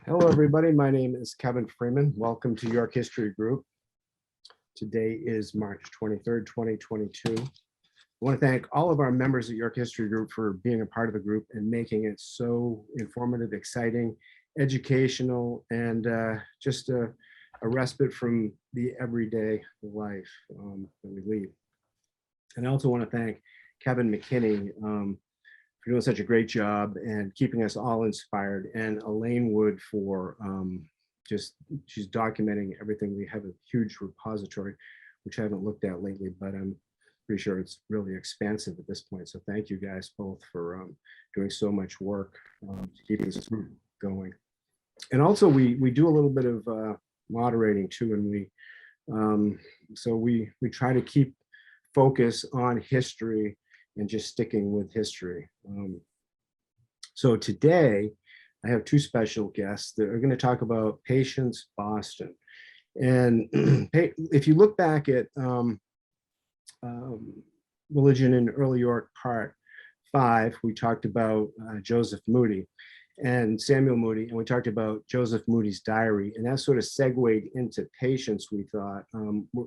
Hello, everybody. My name is Kevin Freeman. Welcome to York History Group. Today is March 23rd, 2022. I want to thank all of our members of York History Group for being a part of the group and making it so informative, exciting, educational, and just a respite from the everyday life that we lead. And I also want to thank Kevin McKinney for doing such a great job and keeping us all inspired, and Elaine Wood for she's documenting everything. We have a huge repository, which I haven't looked at lately, but I'm pretty sure it's really expansive at this point. So thank you guys both for doing so much work to keep this group going. And also we do a little bit of moderating too, and we try to keep focus on history and just sticking with history. So today, I have two special guests that are going to talk about Patience Boston. And if you look back at Religion in Early York Part 5, we talked about Joseph Moody and Samuel Moody, and we talked about Joseph Moody's diary, and that sort of segued into Patience, we thought.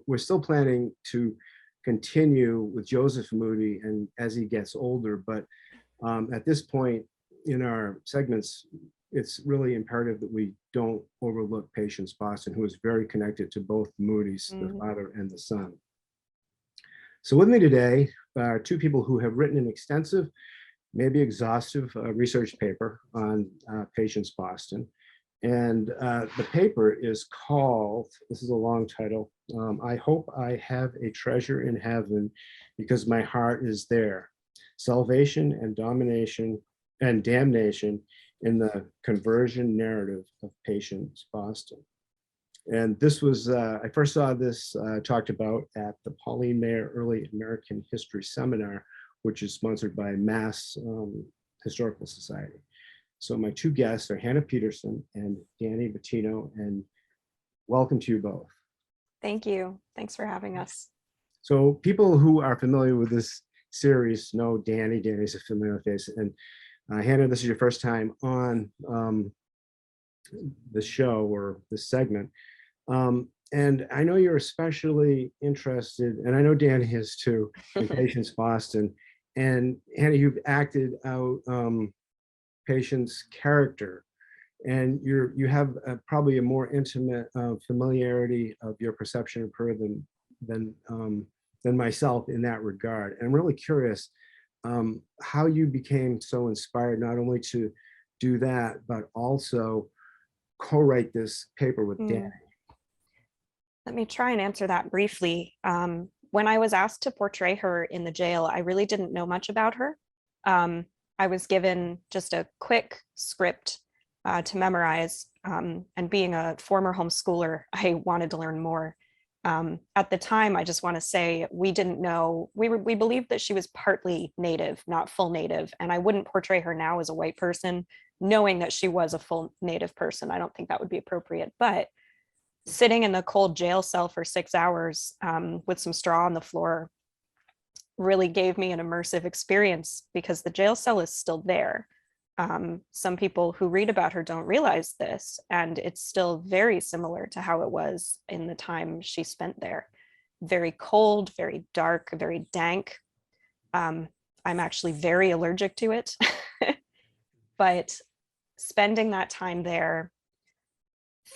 We're still planning to continue with Joseph Moody and as he gets older, but at this point in our segments, it's really imperative that we don't overlook Patience Boston, who is very connected to both Moody's, the father and the son. So with me today are two people who have written an extensive, maybe exhaustive research paper on Patience Boston. And the paper is called, this is a long title, I Hope I Have a Treasure in Heaven Because My Heart is There. Salvation and Domination and Damnation in the Conversion Narrative of Patience Boston. And this was, I first saw this talked about at the Pauline Maier Early American History Seminar, which is sponsored by Mass Historical Society. So my two guests are Hannah Peterson and Danny Bottino, and welcome to you both. Thank you. Thanks for having us. So people who are familiar with this series know Danny. Danny's a familiar face. And Hannah, this is your first time on the show or this segment. And I know you're especially interested, and I know Danny is too, in Patience Boston. And Hannah, you've acted out Patience character, and you have probably a more intimate familiarity of your perception of her than myself in that regard. And I'm really curious how you became so inspired not only to do that, but also co-write this paper with Danny. Let me try and answer that briefly. When I was asked to portray her in the jail, I really didn't know much about her. I was given just a quick script to memorize, and being a former homeschooler, I wanted to learn more. At the time, I just want to say we didn't know, we believed that she was partly Native, not full Native, and I wouldn't portray her now as a white person, knowing that she was a full Native person. I don't think that would be appropriate, but sitting in the cold jail cell for 6 hours with some straw on the floor really gave me an immersive experience, because the jail cell is still there. Some people who read about her don't realize this, and it's still very similar to how it was in the time she spent there. Very cold, very dark, very dank. I'm actually very allergic to it. But spending that time there,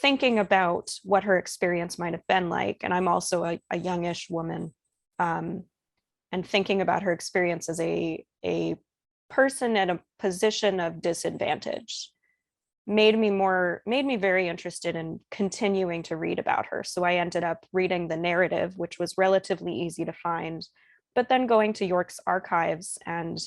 thinking about what her experience might have been like, and I'm also a youngish woman, and thinking about her experience as a person in a position of disadvantage made me very interested in continuing to read about her. So I ended up reading the narrative, which was relatively easy to find, but then going to York's archives, and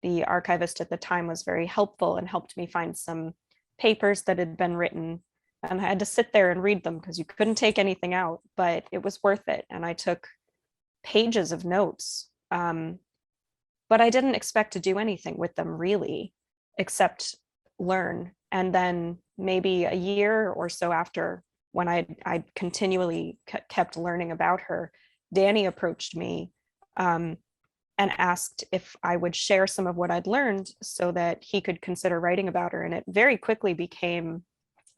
the archivist at the time was very helpful and helped me find some papers that had been written, and I had to sit there and read them because you couldn't take anything out, but it was worth it. And I took pages of notes, but I didn't expect to do anything with them really, except learn. And then maybe a year or so after, when I continually kept learning about her, Danny approached me and asked if I would share some of what I'd learned so that he could consider writing about her. And it very quickly became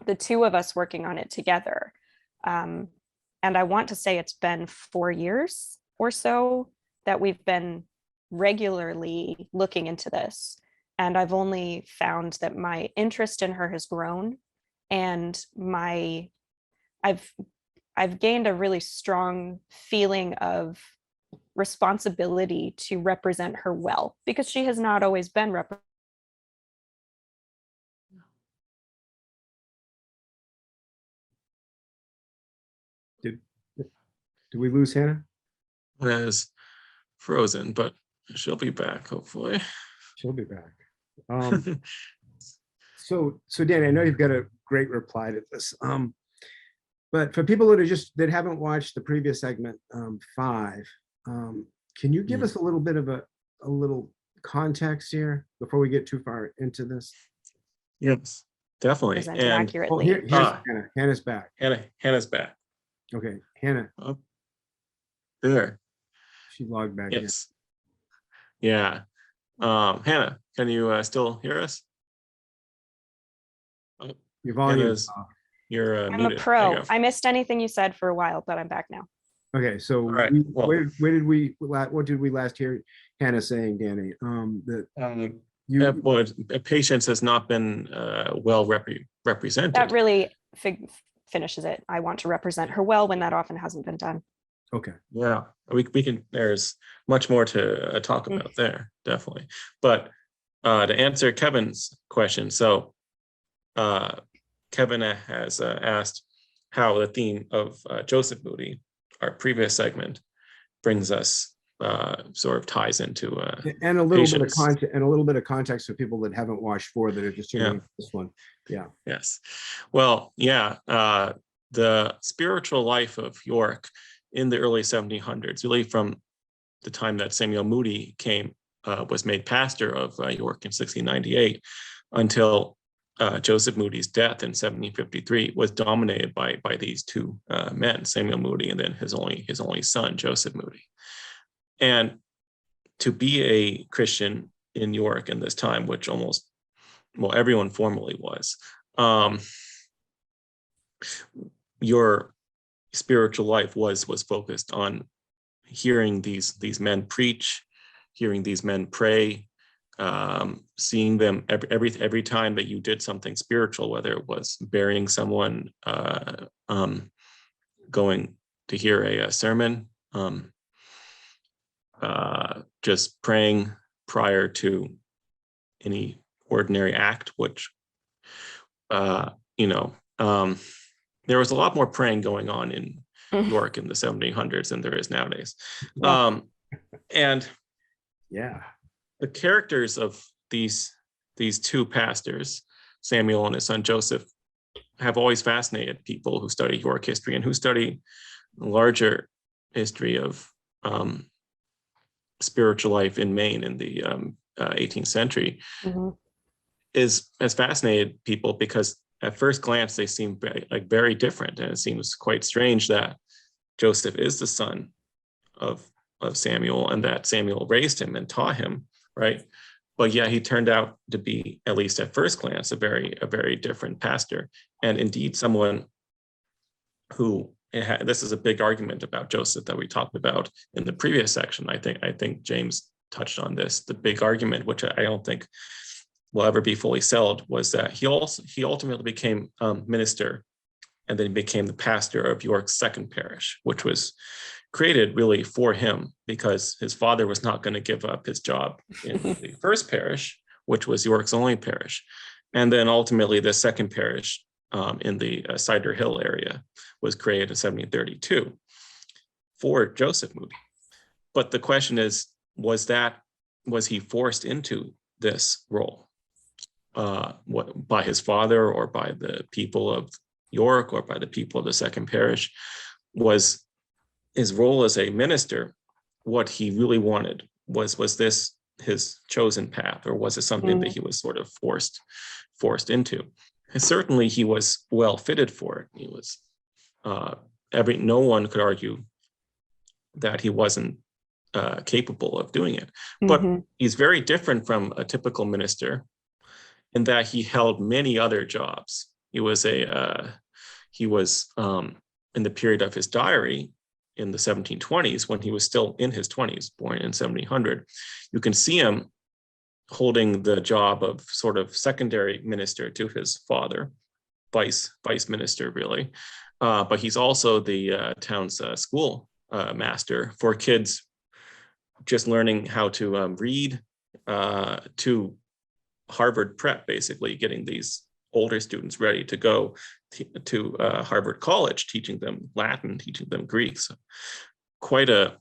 the two of us working on it together. And I want to say it's been 4 years or so that we've been regularly looking into this. And I've only found that my interest in her has grown, and I've I've gained a really strong feeling of responsibility to represent her well, because she has not always been represented. Did we lose Hannah? Hannah is frozen, but she'll be back hopefully. She'll be back. So Danny, I know you've got a great reply to this. But for people that haven't watched the previous segment 5, can you give us a little bit of a little context here before we get too far into this? Yes, definitely. Presented And accurately. Here's Hannah. Hannah's back. Hannah's back. Okay, Hannah. Oh, there. She logged back in. Yes. Yeah. Hannah, can you still hear us? Oh, Your volume. Hannah's, you're I'm muted. a pro. There you go. I missed anything you said for a while, but I'm back now. Okay, so All right, well- what did we last hear Hannah saying, Danny? Patience has not been well represented. That really finishes it. I want to represent her well when that often hasn't been done. Okay. Yeah, we can. There's much more to talk about there, definitely. But to answer Kevin's question, so Kevin has asked how the theme of Joseph Moody, our previous segment, brings us sort of ties into and a little patience. bit of content and a little bit of context for people that haven't watched 4 that are just tuning into this one. Yeah. Yes. Well, yeah. The spiritual life of York in the early 1700s, really from the time that Samuel Moody was made pastor of York in 1698 until Joseph Moody's death in 1753, was dominated by these two men, Samuel Moody and then his only son, Joseph Moody. And to be a Christian in York in this time, which everyone formally was, your spiritual life was focused on hearing these men preach, hearing these men pray, seeing them every time that you did something spiritual, whether it was burying someone, going to hear a sermon, just praying prior to any ordinary act, which there was a lot more praying going on in York in the 1700s than there is nowadays. Yeah. And Yeah. the characters of these two pastors, Samuel and his son Joseph, have always fascinated people who study York history and who study the larger history of spiritual life in Maine in the 18th century. Has fascinated people because at first glance they seem very different, and it seems quite strange that Joseph is the son of Samuel and that Samuel raised him and taught him, right? But yeah, he turned out to be, at least at first glance, a very different pastor, and indeed someone who this is a big argument about Joseph that we talked about in the previous section. I think James touched on this. The big argument, which I don't think will ever be fully settled, was that he ultimately became minister, and then became the pastor of York's second parish, which was created really for him because his father was not going to give up his job in the first parish, which was York's only parish. And then ultimately the second parish in the Cider Hill area was created in 1732 for Joseph Moody. But the question is, was he forced into this role by his father or by the people of York or by the people of the second parish? Was his role as a minister what he really wanted? Was this his chosen path, or was it something that he was sort of forced into? And certainly he was well fitted for it. He was no one could argue that he wasn't capable of doing it. But he's very different from a typical minister in that he held many other jobs He was in the period of his diary in the 1720s, when he was still in his 20s, born in 1700. You can see him holding the job of sort of secondary minister to his father, vice minister, really. But he's also the town's school master for kids just learning how to read, to Harvard prep, basically getting these older students ready to go to Harvard College, teaching them Latin, teaching them Greek. So quite a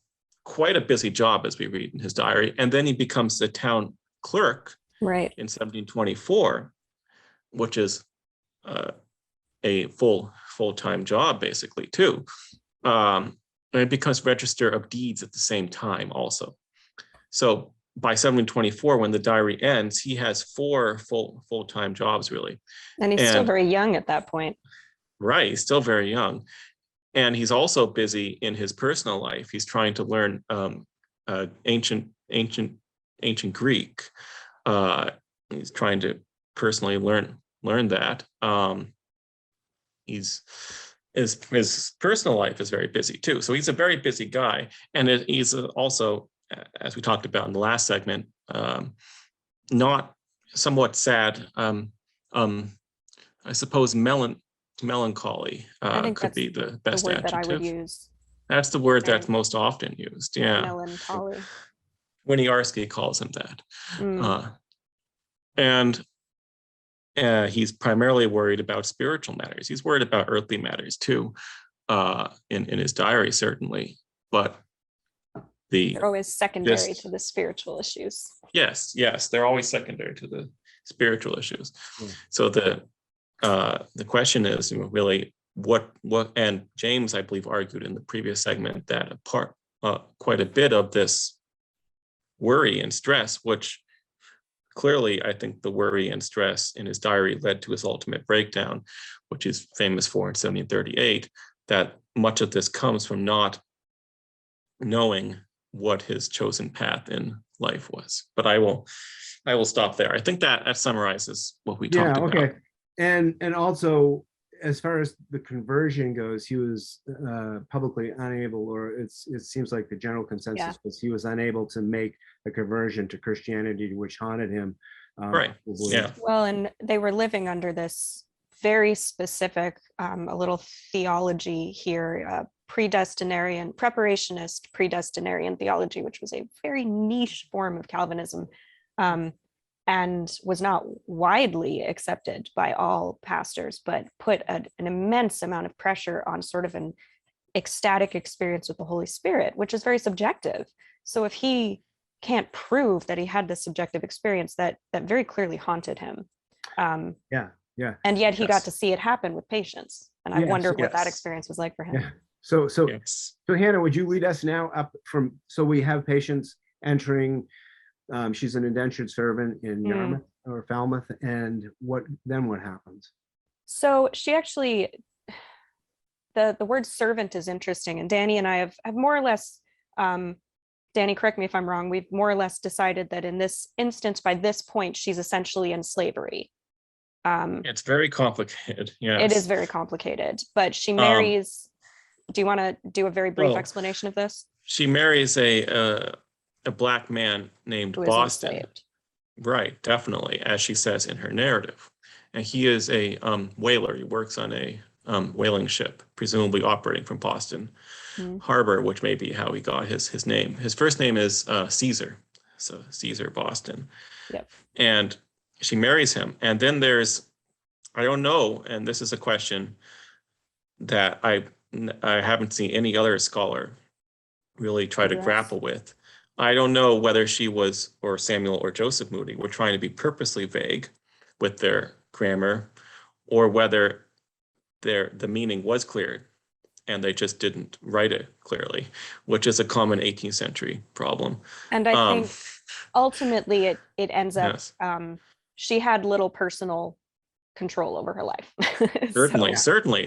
busy job, as we read in his diary. And then he becomes the town clerk Right. in 1724, which is a full-time job, basically, too. And it becomes register of deeds at the same time also. So by 1724, when the diary ends, he has 4 full-time jobs, really. And he's still very young at that point. Right, he's still very young. And he's also busy in his personal life. He's trying to learn ancient Greek. He's trying to personally learn that. His personal life is very busy too. So he's a very busy guy. And he's also, as we talked about in the last segment, not somewhat sad. I suppose melancholy could be the best the word adjective. that I would use. That's the word that's most often used. Yeah. Melancholy. Winiarski calls him that. And he's primarily worried about spiritual matters. He's worried about earthly matters too, in his diary, certainly. But they're always secondary to the spiritual issues. Yes, they're always secondary to the spiritual issues. So the question is really what, and James, I believe, argued in the previous segment that quite a bit of this worry and stress, which clearly, I think the worry and stress in his diary led to his ultimate breakdown, which he's famous for in 1738, that much of this comes from not knowing what his chosen path in life was. But I will stop there. I think that summarizes what we talked about. Okay. And also, as far as the conversion goes, he was publicly unable, or it seems like the general consensus was he was unable to make a conversion to Christianity, which haunted him. Right. Yeah. Well, and they were living under this very specific, a little theology here, preparationist predestinarian theology, which was a very niche form of Calvinism. And was not widely accepted by all pastors, but put an immense amount of pressure on sort of an ecstatic experience with the Holy Spirit, which is very subjective. So if he can't prove that he had this subjective experience, that very clearly haunted him. And yet he got to see it happen with patients. And I wondered what that experience was like for him. Yeah. So Hannah, would you lead us now up from, so we have patients entering. She's an indentured servant in Yarmouth or Falmouth, and what happens? So she actually, the word servant is interesting, and Danny and I have more or less, Danny, correct me if I'm wrong, we've more or less decided that in this instance, by this point, she's essentially in slavery. It's very complicated. Yes. It is very complicated, but she marries. Do you want to do a very brief explanation of this? She marries a Black man named Boston. Right, definitely, as she says in her narrative. And he is a whaler. He works on a whaling ship, presumably operating from Boston Harbor, which may be how he got his name. His first name is Caesar, so Caesar Boston. Yep. And she marries him. And then there's, I don't know, and this is a question that I haven't seen any other scholar really try to grapple with. I don't know whether she was, or Samuel or Joseph Moody, were trying to be purposely vague with their grammar, or whether the meaning was clear and they just didn't write it clearly, which is a common 18th century problem. And I think ultimately it ends up, she had little personal control over her life. Certainly.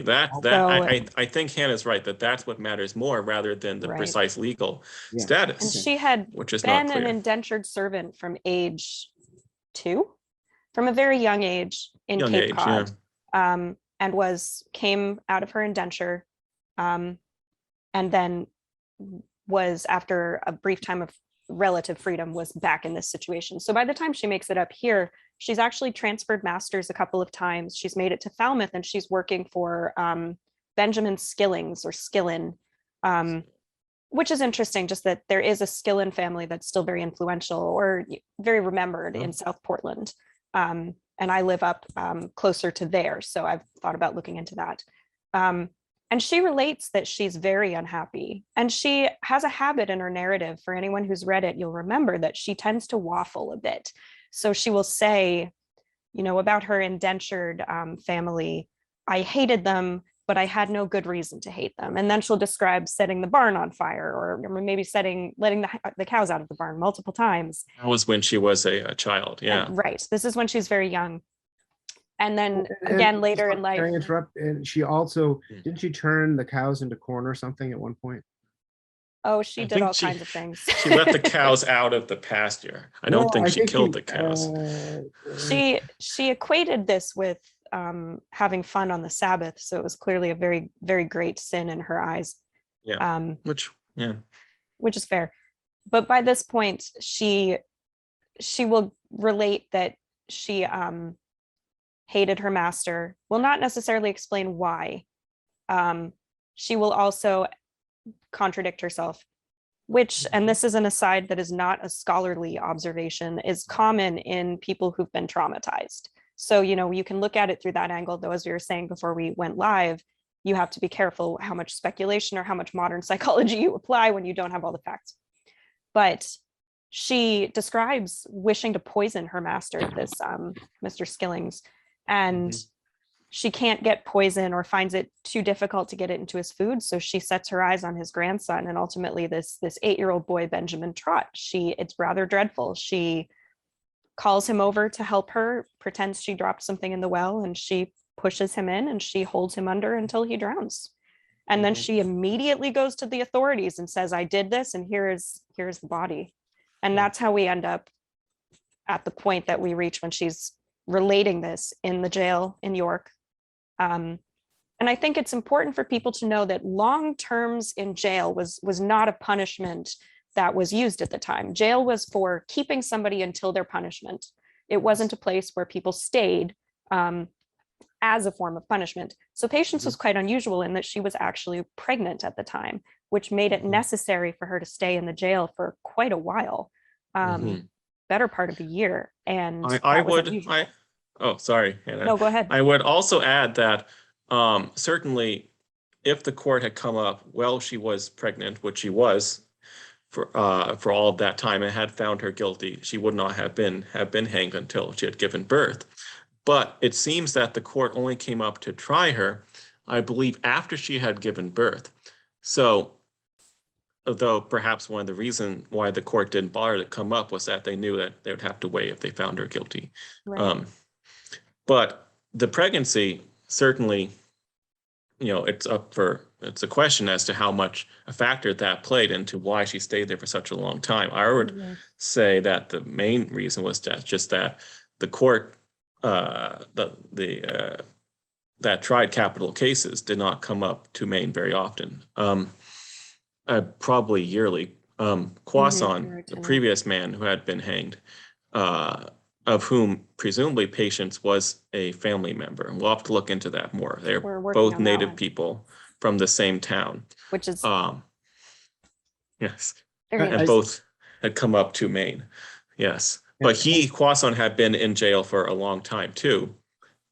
I think Hannah's right that that's what matters more rather than the precise legal status. And she had been an indentured servant from age 2, from a very young age in Cape Cod. and came out of her indenture, and then was, after a brief time of relative freedom, was back in this situation. So by the time she makes it up here, she's actually transferred masters a couple of times. She's made it to Falmouth, and she's working for Benjamin Skillings, or Skillin, which is interesting, just that there is a Skillin family that's still very influential or very remembered in South Portland. And I live up closer to there, so I've thought about looking into that. And she relates that she's very unhappy. And she has a habit in her narrative. For anyone who's read it, you'll remember that she tends to waffle a bit. So she will say, about her indentured family, I hated them, but I had no good reason to hate them. And then she'll describe setting the barn on fire, or maybe letting the cows out of the barn multiple times. That was when she was a child. Yeah. Right. This is when she's very young. And then again, later in life. Can I interrupt? And she also, didn't she turn the cows into corn or something at one point? Oh, she did all kinds of things. She let the cows out of the pasture. I don't think she killed the cows. She equated this with having fun on the Sabbath. So it was clearly a very, very great sin in her eyes. Yeah. Which is fair. But by this point, she will relate that she hated her master, will not necessarily explain why. She will also contradict herself, which, and this is an aside that is not a scholarly observation, is common in people who've been traumatized. So, you can look at it through that angle, though, as we were saying before we went live, you have to be careful how much speculation or how much modern psychology you apply when you don't have all the facts. But she describes wishing to poison her master, this Mr. Skillings, and she can't get poison or finds it too difficult to get it into his food. So she sets her eyes on his grandson, and ultimately this 8-year-old boy, Benjamin Trott. It's rather dreadful. She calls him over to help her, pretends she dropped something in the well, and she pushes him in and she holds him under until he drowns. And then she immediately goes to the authorities and says, I did this, and here's the body. And that's how we end up at the point that we reach when she's relating this in the jail in York. And I think it's important for people to know that long terms in jail was not a punishment that was used at the time. Jail was for keeping somebody until their punishment. It wasn't a place where people stayed as a form of punishment. So Patience was quite unusual in that she was actually pregnant at the time, which made it necessary for her to stay in the jail for quite a while, better part of a year. And sorry, Hannah. No, go ahead. I would also add that certainly if the court had come up while she was pregnant, which she was for all of that time, and had found her guilty, she would not have been hanged until she had given birth. But it seems that the court only came up to try her, I believe, after she had given birth. So, although perhaps one of the reasons why the court didn't bother to come up was that they knew that they would have to wait if they found her guilty. Right. But the pregnancy, certainly, it's a question as to how much a factor that played into why she stayed there for such a long time. I would say that the main reason was just that the court, that tried capital cases did not come up to Maine very often. Probably yearly. Quasson, the previous man who had been hanged, of whom presumably Patience was a family member. And we'll have to look into that more. They're both native people from the same town. Which is yes. And both had come up to Maine. Yes. But Quasson had been in jail for a long time too.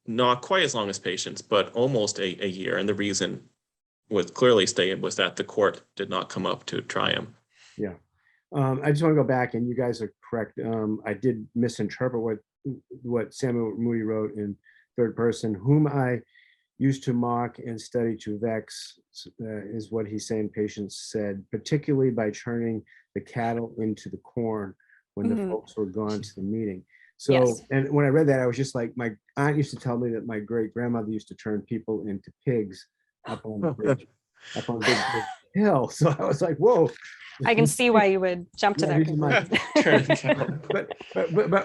Not quite as long as Patience, but almost a year. And the reason was clearly stated was that the court did not come up to try him. Yeah. I just want to go back, and you guys are correct. I did misinterpret what Samuel Moody wrote in third person. Whom I used to mock and study to vex, is what he's saying. Patience said, particularly by turning the cattle into the corn when the folks were gone to the meeting. So, and when I read that, I was just like, my aunt used to tell me that my great grandmother used to turn people into pigs up on the bridge, up on big bridge. hill. So I was like, whoa. I can see why you would jump to Yeah, that these are my- conclusion. but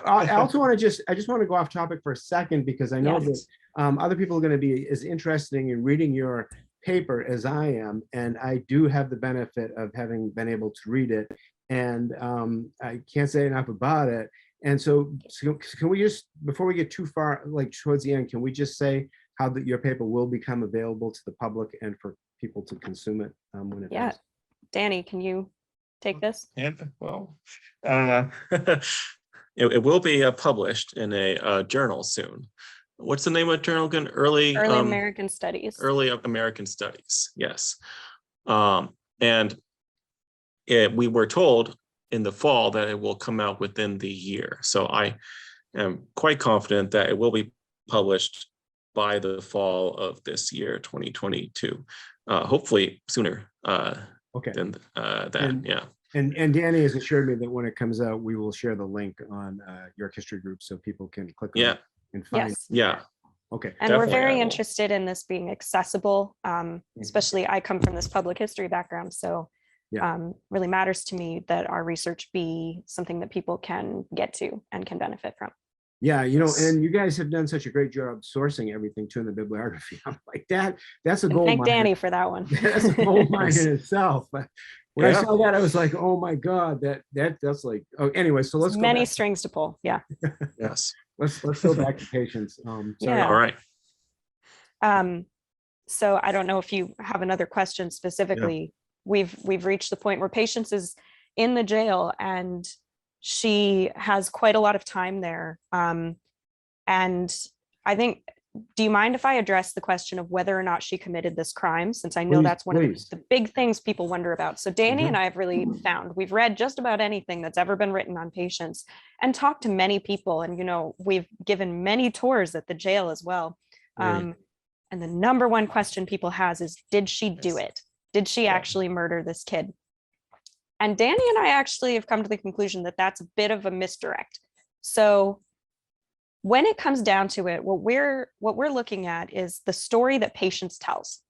I also want to I just want to go off topic for a second, because I know Yes. that other people are going to be as interested in reading your paper as I am, and I do have the benefit of having been able to read it, and I can't say enough about it. And so can we just, before we get too far, like towards the end, can we just say how that your paper will become available to the public and for people to consume it when it Yeah. does? Danny, can you take this? And well, it will be published in a journal soon. What's the name of the journal again? Early American Studies. Early American Studies. Yes. And we were told in the fall that it will come out within the year. So I am quite confident that it will be published by the fall of this year, 2022. Hopefully sooner Okay. than that. And- Yeah. And Danny has assured me that when it comes out, we will share the link on York History Group so people can click on Yeah. it and find. Yes. Yeah. Okay. And we're Definitely, I very will. interested in this being accessible, especially I come from this public history background. So Yeah. really matters to me that our research be something that people can get to and can benefit from. Yeah, you know, Yes. and you guys have done such a great job sourcing everything too in the bibliography. I'm like, that's a And gold thank mine. Danny for that one. That's a gold mine Yes. in itself. But when I Yeah. saw that, I was like, oh my God, that's like, oh, anyway, so let's go Many back. strings to pull. Yeah. Yes. Let's go back to patients. Sorry. Yeah. All right. So I don't know if you have another question specifically. We've reached the point where Patience is in the jail and she has quite a lot of time there. And I think, do you mind if I address the question of whether or not she committed this crime? Since I know Please, that's one please. of the big things people wonder about. So Danny Mhm. and I have really found, we've read just about anything that's ever been written on Patience and talked to many people. And, you know, we've given many tours at the jail as well. Right. And the number one question people has is, did she do it? Did she Yeah. actually murder this kid? And Danny and I actually have come to the conclusion that that's a bit of a misdirect. So when it comes down to it, what we're looking at is the story that Patience tells.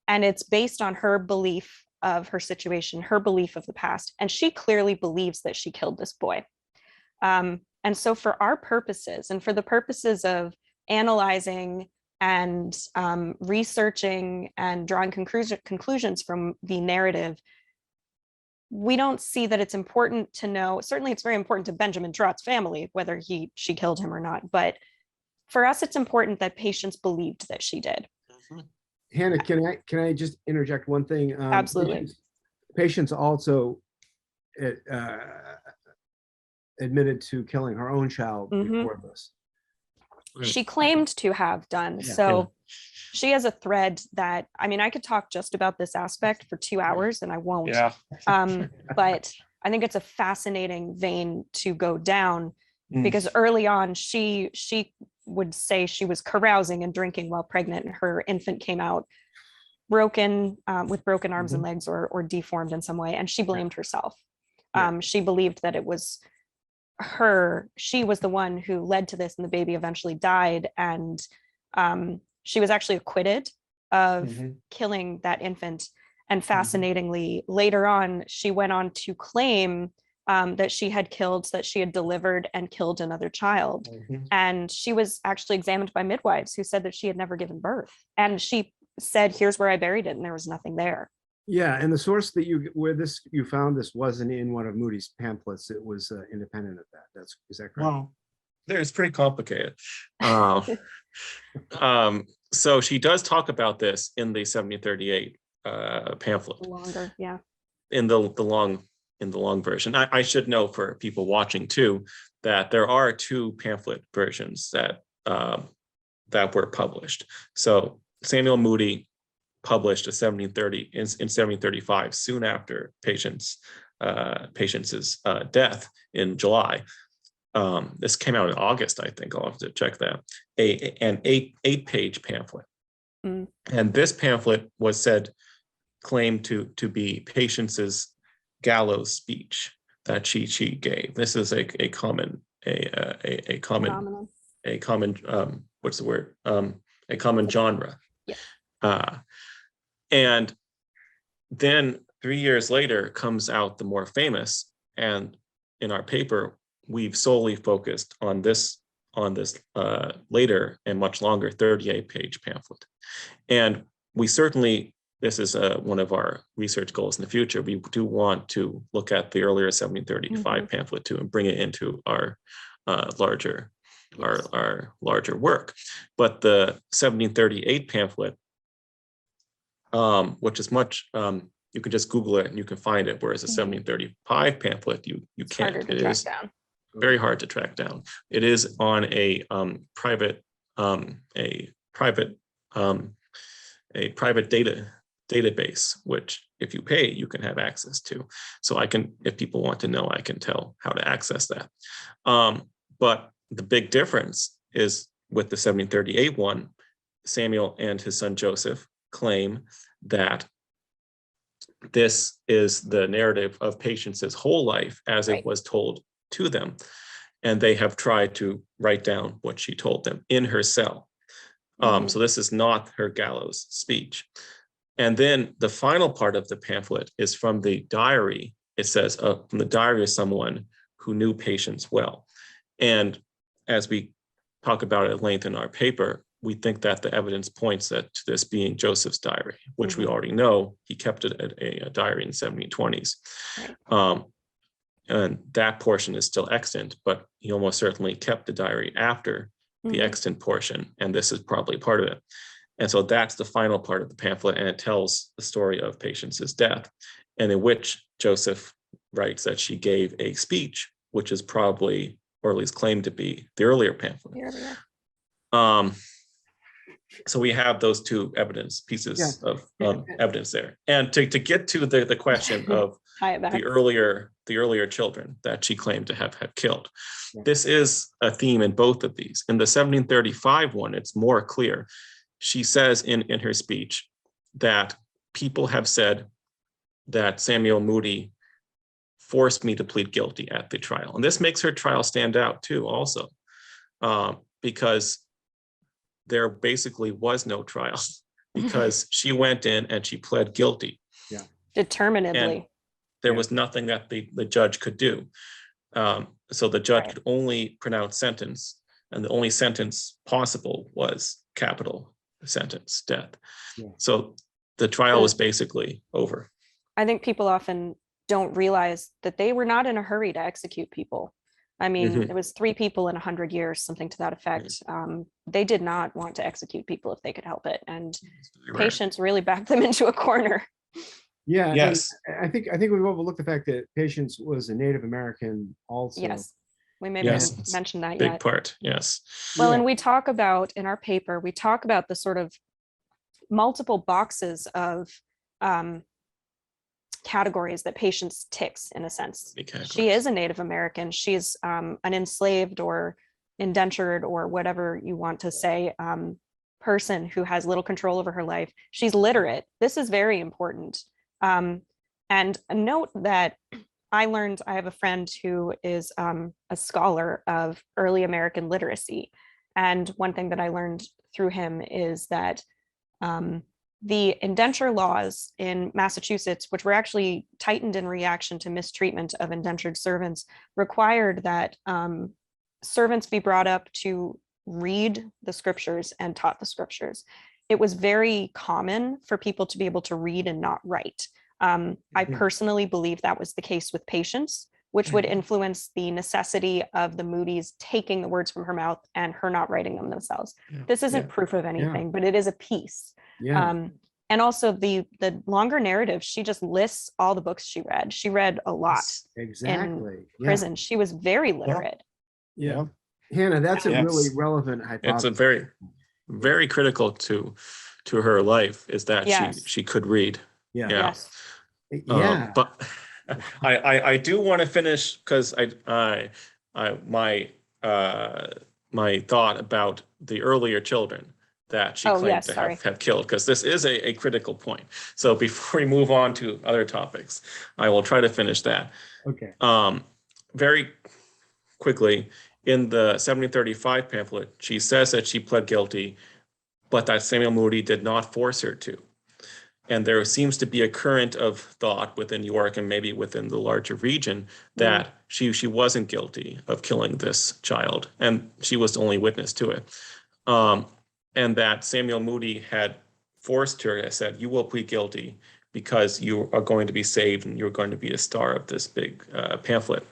And it's based on her belief of her situation, her belief of the past. And she clearly believes that she killed this boy. And so for our purposes and for the purposes of analyzing and researching and drawing conclusions from the narrative, we don't see that it's important to know. Certainly it's very important to Benjamin Trott's family, whether she killed him or not. But for us, it's important that Patience believed that she did. Hannah, can I just interject one thing? Absolutely. Patience also admitted to killing her own child before this. She claimed to have done. Yeah. So she has a thread that, I mean, I could talk just about this aspect for 2 hours and I won't. Yeah. But I think it's a fascinating vein to go down Mm. because early on she would say she was carousing and drinking while pregnant and her infant came out broken, with broken arms and legs or deformed in some way, and she blamed herself. Yeah. She believed that it was she was the one who led to this and the baby eventually died, and she was actually acquitted of killing that infant. And fascinatingly, later on she went on to claim that she had delivered and killed another child. And she was actually examined by midwives who said that she had never given birth, and she said, here's where I buried it, and there was nothing there. Yeah, and the source that you found this wasn't in one of Moody's pamphlets. It was independent of that. Is that correct? Well, it's pretty complicated. So she does talk about this in the 1738 pamphlet. Longer, yeah. In the long version. I should know for people watching too that there are 2 pamphlet versions that were published. So Samuel Moody published in 1735, soon after Patience's death in July. This came out in August, I think. I'll have to check that. An 8-page pamphlet, and this pamphlet was claimed to be Patience's gallows speech that she gave. This is a common what's the word? A common genre. Yeah. And then 3 years later comes out the more famous, and in our paper, we've solely focused on this later and much longer 38-page pamphlet. And we certainly, this is one of our research goals in the future. We do want to look at the earlier 1735 pamphlet too and bring it into our larger work. But the 1738 pamphlet, which is much, you can just Google it and you can find it, whereas the 1735 pamphlet, you can't. Harder to track down. Very hard to track down. It is on a private database, which if you pay, you can have access to. So I can, if people want to know, I can tell how to access that. But the big difference is with the 1738 one, Samuel and his son Joseph claim that this is the narrative of Patience's whole life as it was told to them. And they have tried to write down what she told them in her cell. So this is not her gallows speech. And then the final part of the pamphlet is from the diary. It says, from the diary of someone who knew Patience well. And as we talk about it at length in our paper, we think that the evidence points to this being Joseph's diary, which we already know. He kept it at a diary in the 1720s. And that portion is still extant, but he almost certainly kept the diary after the extant portion, and this is probably part of it. And so that's the final part of the pamphlet, and it tells the story of Patience's death, and in which Joseph writes that she gave a speech, which is probably, or at least claimed to be, the earlier pamphlet. So we have those two pieces of evidence there. And to get to the question of the earlier children that she claimed to have killed. This is a theme in both of these. In the 1735 one, it's more clear. She says in her speech that people have said that Samuel Moody forced me to plead guilty at the trial. And this makes her trial stand out too also, because there basically was no trial because she went in and she pled guilty. Determinedly. And there was nothing that the judge could do. So the judge could only pronounce sentence, and the only sentence possible was capital sentence, death. So the trial was basically over. I think people often don't realize that they were not in a hurry to execute people. I mean, it was 3 people in 100 years, something to that effect. They did not want to execute people if they could help it. And Patience really backed them into a corner. Yeah. Yes. I think we've overlooked the fact that Patience was a Native American also. Yes. We maybe haven't mentioned that yet. Big part. Yes. Well, and we talk about in our paper, we talk about the sort of multiple boxes of categories that Patience ticks in a sense. She is a Native American. She's an enslaved or indentured or whatever you want to say person who has little control over her life. She's literate. This is very important. And a note that I learned, I have a friend who is a scholar of early American literacy. And one thing that I learned through him is that the indenture laws in Massachusetts, which were actually tightened in reaction to mistreatment of indentured servants, required that servants be brought up to read the scriptures and taught the scriptures. It was very common for people to be able to read and not write. I personally believe that was the case with Patience, which would influence the necessity of the Moody's taking the words from her mouth and her not writing them themselves. This isn't proof of anything, but it is a piece. And also the longer narrative, she just lists all the books she read. She read a lot in prison. She was very literate. Hannah, that's a really relevant hypothesis. It's a very, very critical to her life is that she could read. But I do want to finish because my thought about the earlier children that she claimed to have killed, because this is a critical point. So before we move on to other topics, I will try to finish that. Okay. Very quickly, in the 1735 pamphlet, she says that she pled guilty, but that Samuel Moody did not force her to. And there seems to be a current of thought within York and maybe within the larger region that she wasn't guilty of killing this child, and she was the only witness to it. And that Samuel Moody had forced her and said, "You will plead guilty because you are going to be saved and you're going to be a star of this big pamphlet."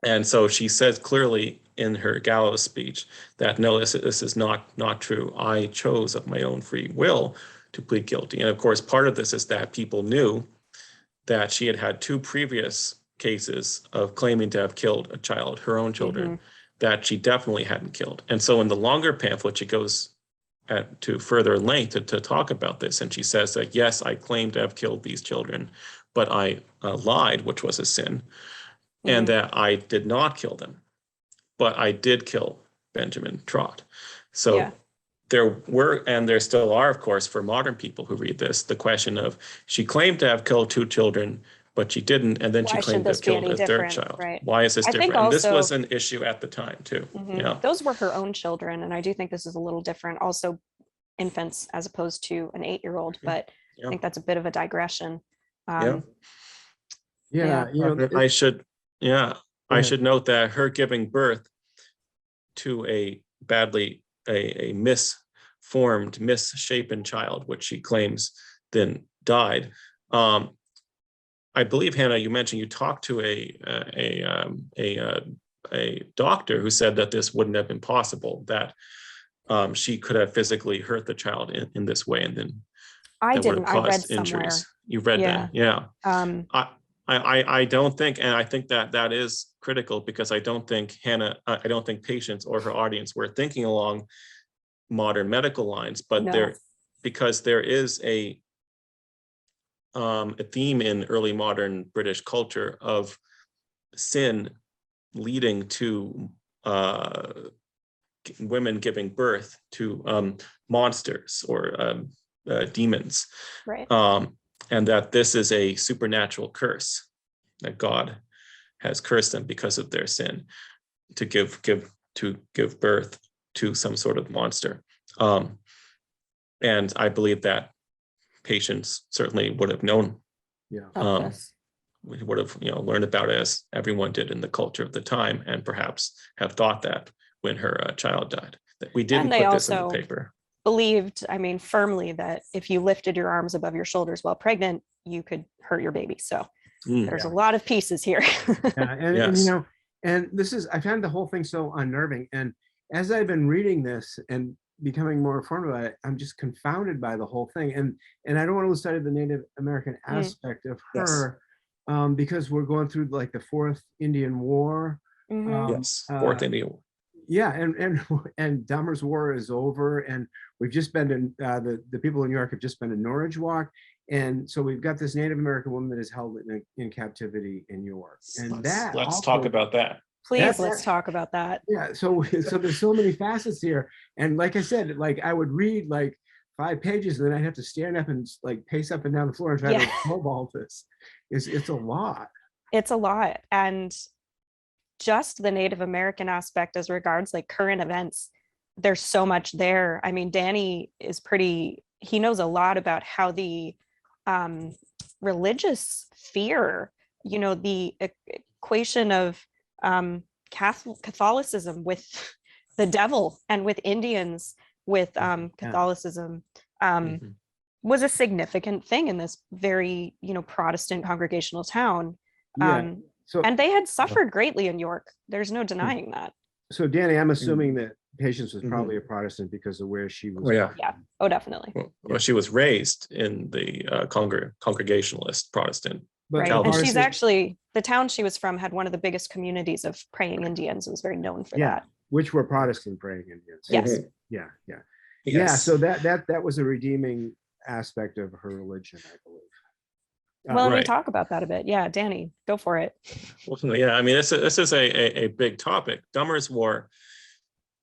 And so she says clearly in her gallows speech that no, this is not true. I chose of my own free will to plead guilty. And of course, part of this is that people knew that she had had 2 previous cases of claiming to have killed a child, her own children, that she definitely hadn't killed. And so in the longer pamphlet, she goes to further length to talk about this. And she says that, yes, I claim to have killed these children, but I lied, which was a sin, and that I did not kill them, but I did kill Benjamin Trott. So there were, and there still are, of course, for modern people who read this, the question of, she claimed to have killed 2 children, but she didn't, and then she Why claimed should to this have be killed any a 3rd different? child. Right. Why is this I think different? And this also- was an issue at the time too. Yeah. Those were her own children, and I do think this is a little different. Also, infants as opposed to an 8-year-old, but I think that's a bit of a digression. You know, I should ahead. note that her giving birth to a badly a misformed, misshapen child, which she claims then died. I believe, Hannah, you mentioned you talked to a doctor who said that this wouldn't have been possible, that she could have physically hurt the child in this way, and then I that would have didn't. I read caused somewhere. injuries. You read that, yeah. I don't think, and I think that is critical, because I don't think I don't think patients or her audience were thinking along modern medical lines, but because there is a theme in early modern British culture of sin leading to women giving birth to monsters or demons, Right. and that this is a supernatural curse, that God has cursed them because of their sin to give birth to some sort of monster. And I believe that patients certainly would have known, we would have learned about it, as everyone did in the culture of the time, and perhaps have thought that when her child died, that we didn't put this in the paper. Believed, I mean, firmly, that if you lifted your arms above your shoulders while pregnant, you could hurt your baby. So there's a lot of pieces here. And this is, I found the whole thing so unnerving. And as I've been reading this and becoming more informed about it, I'm just confounded by the whole thing. And I don't want to lose sight of the Native American aspect of her, because we're going through like the 4th Indian War. 4th Indian War. Yeah, and Dahmer's War is over, and we've just been in the people in New York have just been in Norwich Walk, and so we've got this Native American woman that is held in captivity in York, and let's talk about that. Please, let's talk about that. Yeah, so there's so many facets here, and like I said, like I would read like 5 pages, and then I'd have to stand up and like pace up and down the floor and try to snowball this. It's a lot. It's a lot, and just the Native American aspect as regards like current events, there's so much there. I mean, Danny is he knows a lot about how the religious fear, the equation of Catholicism with the devil, and with Indians with Catholicism, was a significant thing in this very, Protestant congregational town. And they had suffered greatly in York. There's no denying that. So Danny, I'm assuming that Patience was probably a Protestant because of where she was. Yeah. Oh, definitely. Well, she was raised in the Congregationalist Protestant. Right. And she's actually, the town she was from had one of the biggest communities of praying Indians. It was very known for that. Which were Protestant praying Indians. Yes. Yeah. So that was a redeeming aspect of her religion, I believe. Well, we talk about that a bit. Yeah, Danny, go for it. Well, yeah, I mean, this is a big topic. Dahmer's War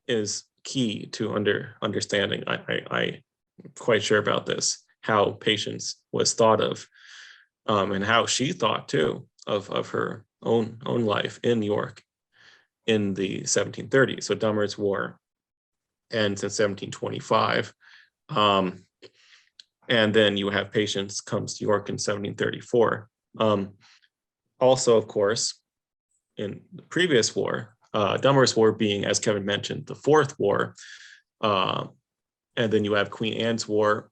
is key to understanding. I'm quite sure about this, how Patience was thought of, and how she thought too of her own life in York in the 1730s. So Dahmer's War ends in 1725. And then you have Patience comes to York in 1734. Also, of course, in the previous war, Dummer's War being, as Kevin mentioned, the fourth war. And then you have Queen Anne's War,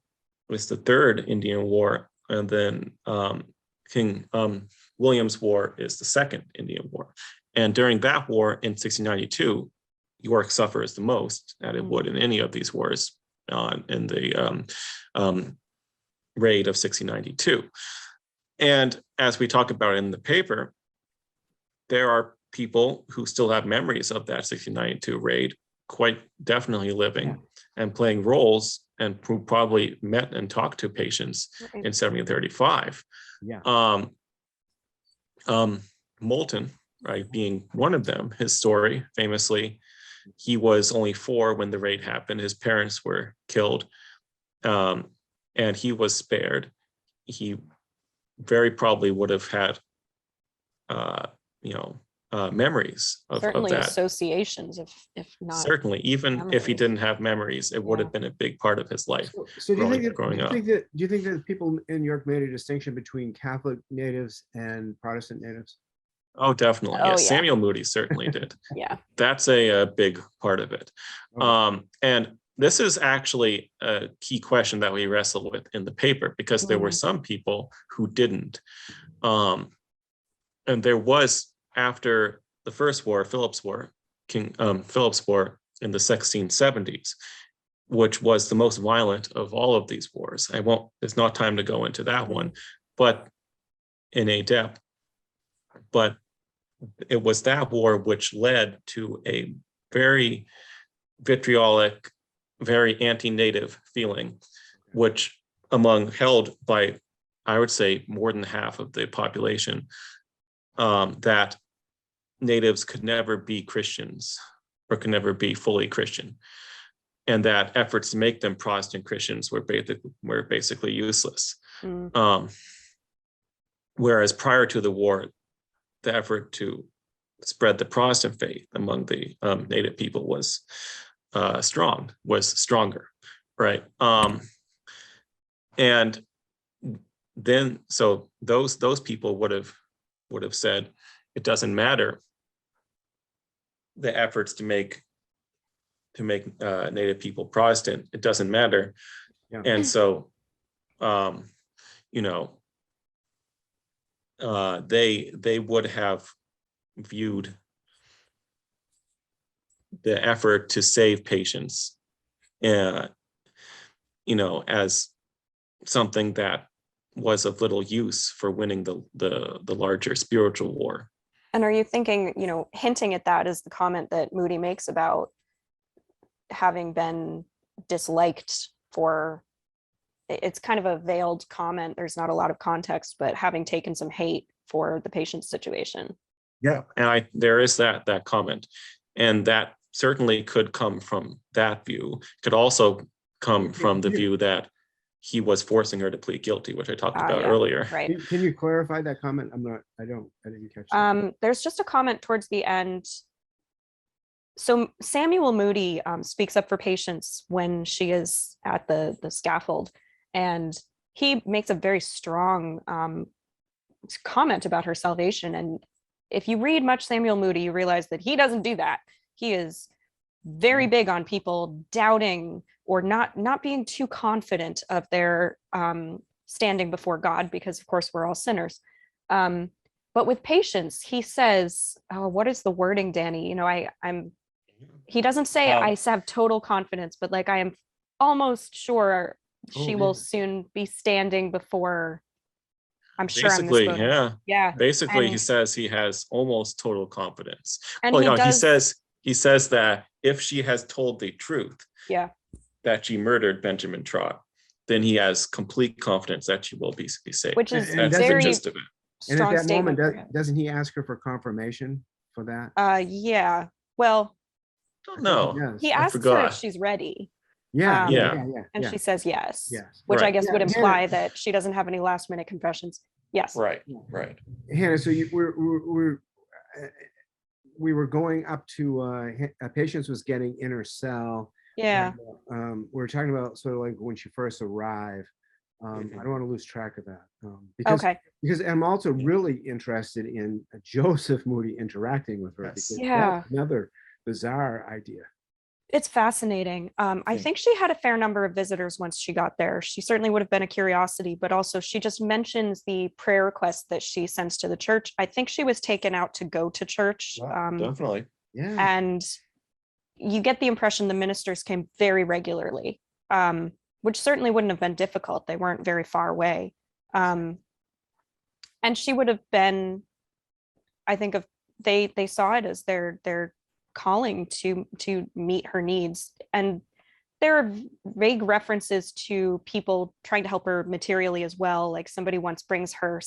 it's the third Indian War. And then King William's War is the second Indian War. And during that war in 1692, York suffers the most that it would in any of these wars in the raid of 1692. And as we talk about in the paper, there are people who still have memories of that 1692 raid, quite definitely living and playing roles, and who probably met and talked to Patience in 1735. Yeah. Moulton, right, being one of them, his story famously, he was only 4 when the raid happened. His parents were killed, and he was spared. He very probably would have had, memories of Certainly that. associations, if not. Certainly, even if he memories. didn't have memories, it would have been a big part of his life. So do you growing up. think that people in York made a distinction between Catholic natives and Protestant natives? Oh, definitely. Oh, Yes, yeah. Samuel Moody certainly did. Yeah. That's a big part of it. Okay. And this is actually a key question that we wrestle with in the paper, because there were some people who didn't. And there was, after the First War, Philip's War, King Philip's War in the 1670s, which was the most violent of all of these wars. It's not time to go into that one, but in a depth. But it was that war which led to a very vitriolic, very anti-native feeling, which held by, I would say, more than half of the population, that natives could never be Christians or could never be fully Christian, and that efforts to make them Protestant Christians were basically useless. Whereas prior to the war, the effort to spread the Protestant faith among the native people was stronger, right? And then, so those people would have said, it doesn't matter the efforts to make native people Protestant, it doesn't matter. Yeah. And so they would have viewed the effort to save Patience as something that was of little use for winning the larger spiritual war. And are you thinking, hinting at that is the comment that Moody makes about having been disliked for, it's kind of a veiled comment. There's not a lot of context, but having taken some hate for the Patience situation. Yeah, and there is that comment, and that certainly could come from that view. Could also come from the view that he was forcing her to plead guilty, which I talked about earlier. Right. Can you clarify that comment? I didn't catch that. There's just a comment towards the end. So Samuel Moody speaks up for Patience when she is at the scaffold, and he makes a very strong comment about her salvation. And if you read much Samuel Moody, you realize that he doesn't do that. He is very big on people doubting or not being too confident of their standing before God, because of course we're all sinners. But with Patience, he says, "Oh, what is the wording, Danny? He doesn't say I have total confidence, but like I am almost sure she will soon be standing before." I'm sure Basically, yeah. Basically, he says he has almost total confidence. And he says that if she has told the truth, that she murdered Benjamin Trott, then he has complete confidence that she will be saved. Which is that's very the gist of it. And at that statement moment, doesn't he ask her for confirmation for that? Yeah. Well, no, he asks her if she's ready. And she says yes. Which I guess would imply that she doesn't have any last minute confessions. Yes. Right. Hannah, so we were going up to Patience was getting in her cell. Yeah. And, we were talking about sort of like when she first arrived. I don't want to lose track of that because Okay. I'm also really interested in Joseph Moody interacting with her, Yes. because Yeah. that's another bizarre idea. It's fascinating. I Yeah. think she had a fair number of visitors once she got there. She certainly would have been a curiosity, but also she just mentions the prayer request that she sends to the church. I think she was taken out to go to church. Definitely. Yeah. And you get the impression the ministers came very regularly, which certainly wouldn't have been difficult. They weren't very far away. And she would have been, I think, of they saw it as their calling to meet her needs. And there are vague references to people trying to help her materially as well. Like somebody once brings her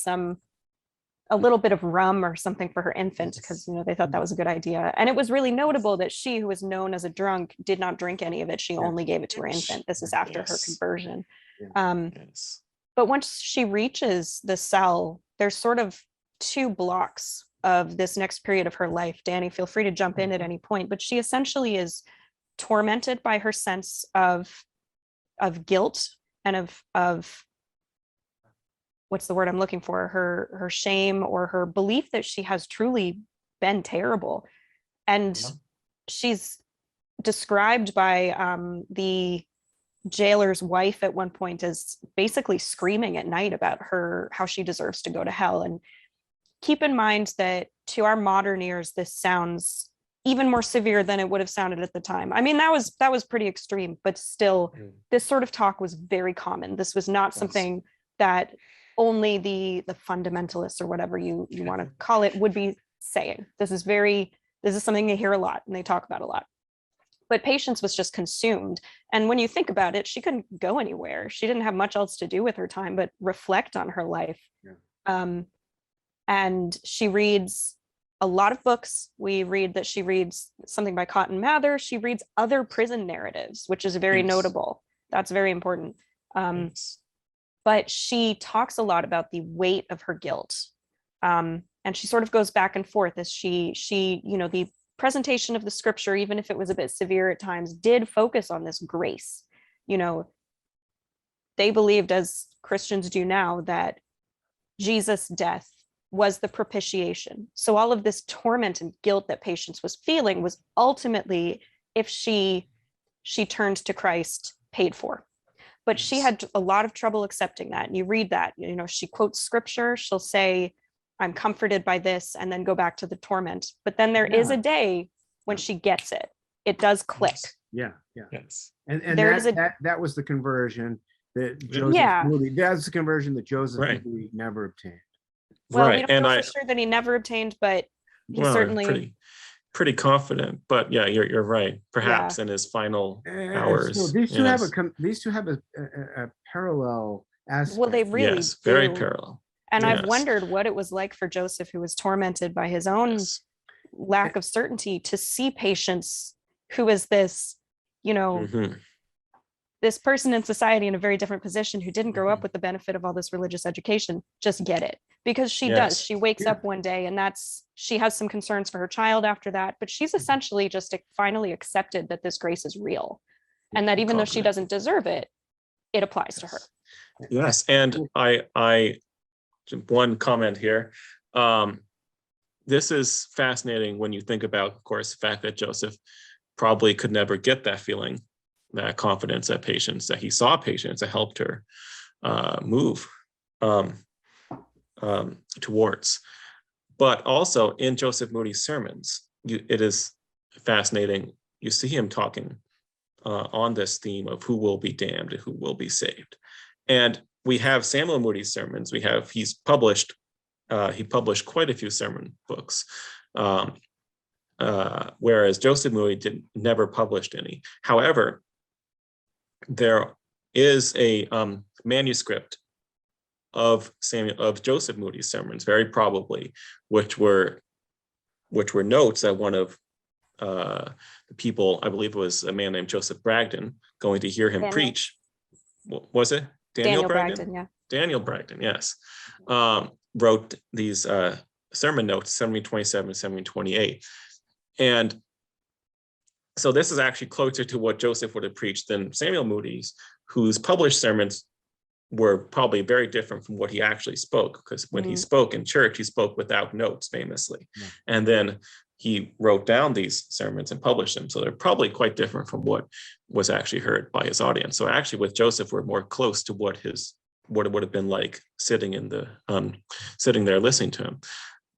a little bit of rum or something for her infant because they thought that was a good idea. And it was really notable that she, who was known as a drunk, did not drink any of it. She only gave it to her infant. This is after her conversion. Yes. But once she reaches the cell, there's sort of 2 blocks of this next period of her life. Danny, feel free to jump in at any point, but she essentially is tormented by her sense of guilt and of what's the word I'm looking for? Her shame or her belief that she has truly been terrible. And she's described by the jailer's wife at one point as basically screaming at night about how she deserves to go to hell. And keep in mind that to our modern ears, this sounds even more severe than it would have sounded at the time. I mean, that was pretty extreme, but still, this sort of talk was very common. This was not something that only the fundamentalists or whatever you want to call it would be saying. This is something they hear a lot and they talk about a lot. But Patience was just consumed. And when you think about it, she couldn't go anywhere. She didn't have much else to do with her time but reflect on her life. And she reads a lot of books. We read that she reads something by Cotton Mather. She reads other prison narratives, which is very notable. That's very important. But she talks a lot about the weight of her guilt. And she sort of goes back and forth as she the presentation of the scripture, even if it was a bit severe at times, did focus on this grace. They believed, as Christians do now, that Jesus' death was the propitiation. So all of this torment and guilt that Patience was feeling was ultimately, if she turned to Christ, paid for. But she had a lot of trouble accepting that. And you read that, she quotes scripture. She'll say, I'm comforted by this, and then go back to the torment. But then there is a day when she gets it. It does click. Yeah. Yes. And there is that was the conversion that Joseph Moody, that's the conversion that Joseph Moody never obtained. Well, we don't know for sure that he never obtained, but he certainly pretty confident. But yeah, you're right. Perhaps in his final hours. So these two have a parallel aspect. Well, they really do. Very parallel. And I've wondered what it was like for Joseph, who was tormented by his own lack of certainty, to see Patience, who is this, this person in society in a very different position, who didn't grow up with the benefit of all this religious education, just get it. Because she does. She wakes up one day, and she has some concerns for her child after that, but she's essentially just finally accepted that this grace is real, and that even though she doesn't deserve it, it applies to her. Yes. And I one comment here. This is fascinating when you think about, of course, the fact that Joseph probably could never get that feeling, that confidence, that Patience, that he saw Patience, that helped her move towards. But also in Joseph Moody's sermons, it is fascinating. You see him talking on this theme of who will be damned and who will be saved. And we have Samuel Moody's sermons. He published quite a few sermon books, whereas Joseph Moody never published any. However, there is a manuscript of Joseph Moody's sermons, very probably, which were notes that one of the people, I believe it was a man named Joseph Bragdon, going to hear him preach. Was it Daniel Bragdon? Yeah. Daniel Bragdon, yes. Wrote these sermon notes, 1727, 1728. And so this is actually closer to what Joseph would have preached than Samuel Moody's, whose published sermons were probably very different from what he actually spoke, because when he spoke in church, he spoke without notes famously. Yeah. And then he wrote down these sermons and published them. So they're probably quite different from what was actually heard by his audience. So actually with Joseph, we're more close to what it would have been like sitting there listening to him.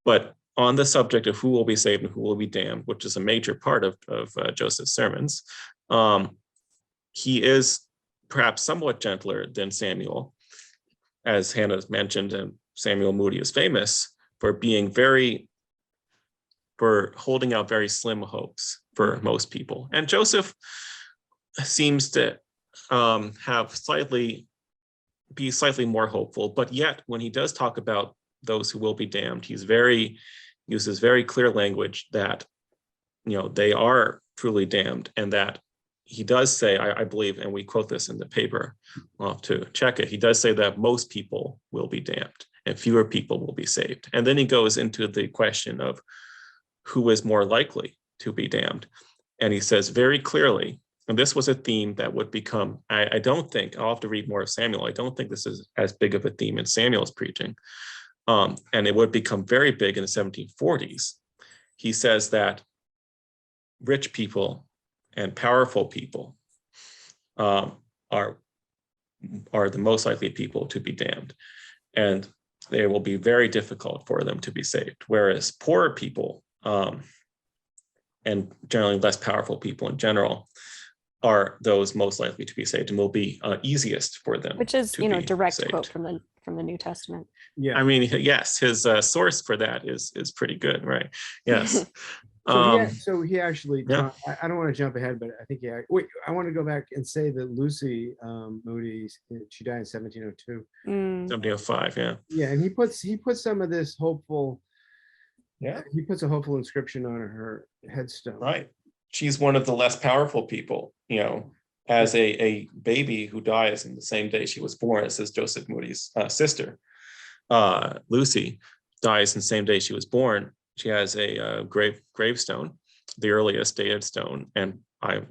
But on the subject of who will be saved and who will be damned, which is a major part of Joseph's sermons, he is perhaps somewhat gentler than Samuel. As Hannah mentioned, and Samuel Moody is famous for holding out very slim hopes for most people. And Joseph seems to be slightly more hopeful, but yet when he does talk about those who will be damned, uses very clear language that, they are truly damned, and that he does say, I believe, and we quote this in the paper, I'll have to check it, he does say that most people will be damned and fewer people will be saved. And then he goes into the question of who is more likely to be damned. And he says very clearly, and this was a theme that would become, I don't think, I'll have to read more of Samuel, I don't think this is as big of a theme in Samuel's preaching. And it would become very big in the 1740s. He says that rich people and powerful people are the most likely people to be damned, and they will be very difficult for them to be saved. Whereas poorer people and generally less powerful people in general are those most likely to be saved and will be easiest for them. Which is, to be direct saved. quote from the New Testament. Yeah. I mean, yes, his source for that is pretty good, right? Yes. So he actually, Yeah. I don't want to jump ahead, but I think, wait, I want to go back and say that Lucy Moody, she died in 1702. 1705, yeah. Yeah, and he puts some of this hopeful, Yeah. he puts a hopeful inscription on her headstone. Right. She's one of the less powerful people, as a baby who dies in the same day she was born. It says Joseph Moody's sister, Lucy, dies in the same day she was born. She has a gravestone, the earliest dated stone. And I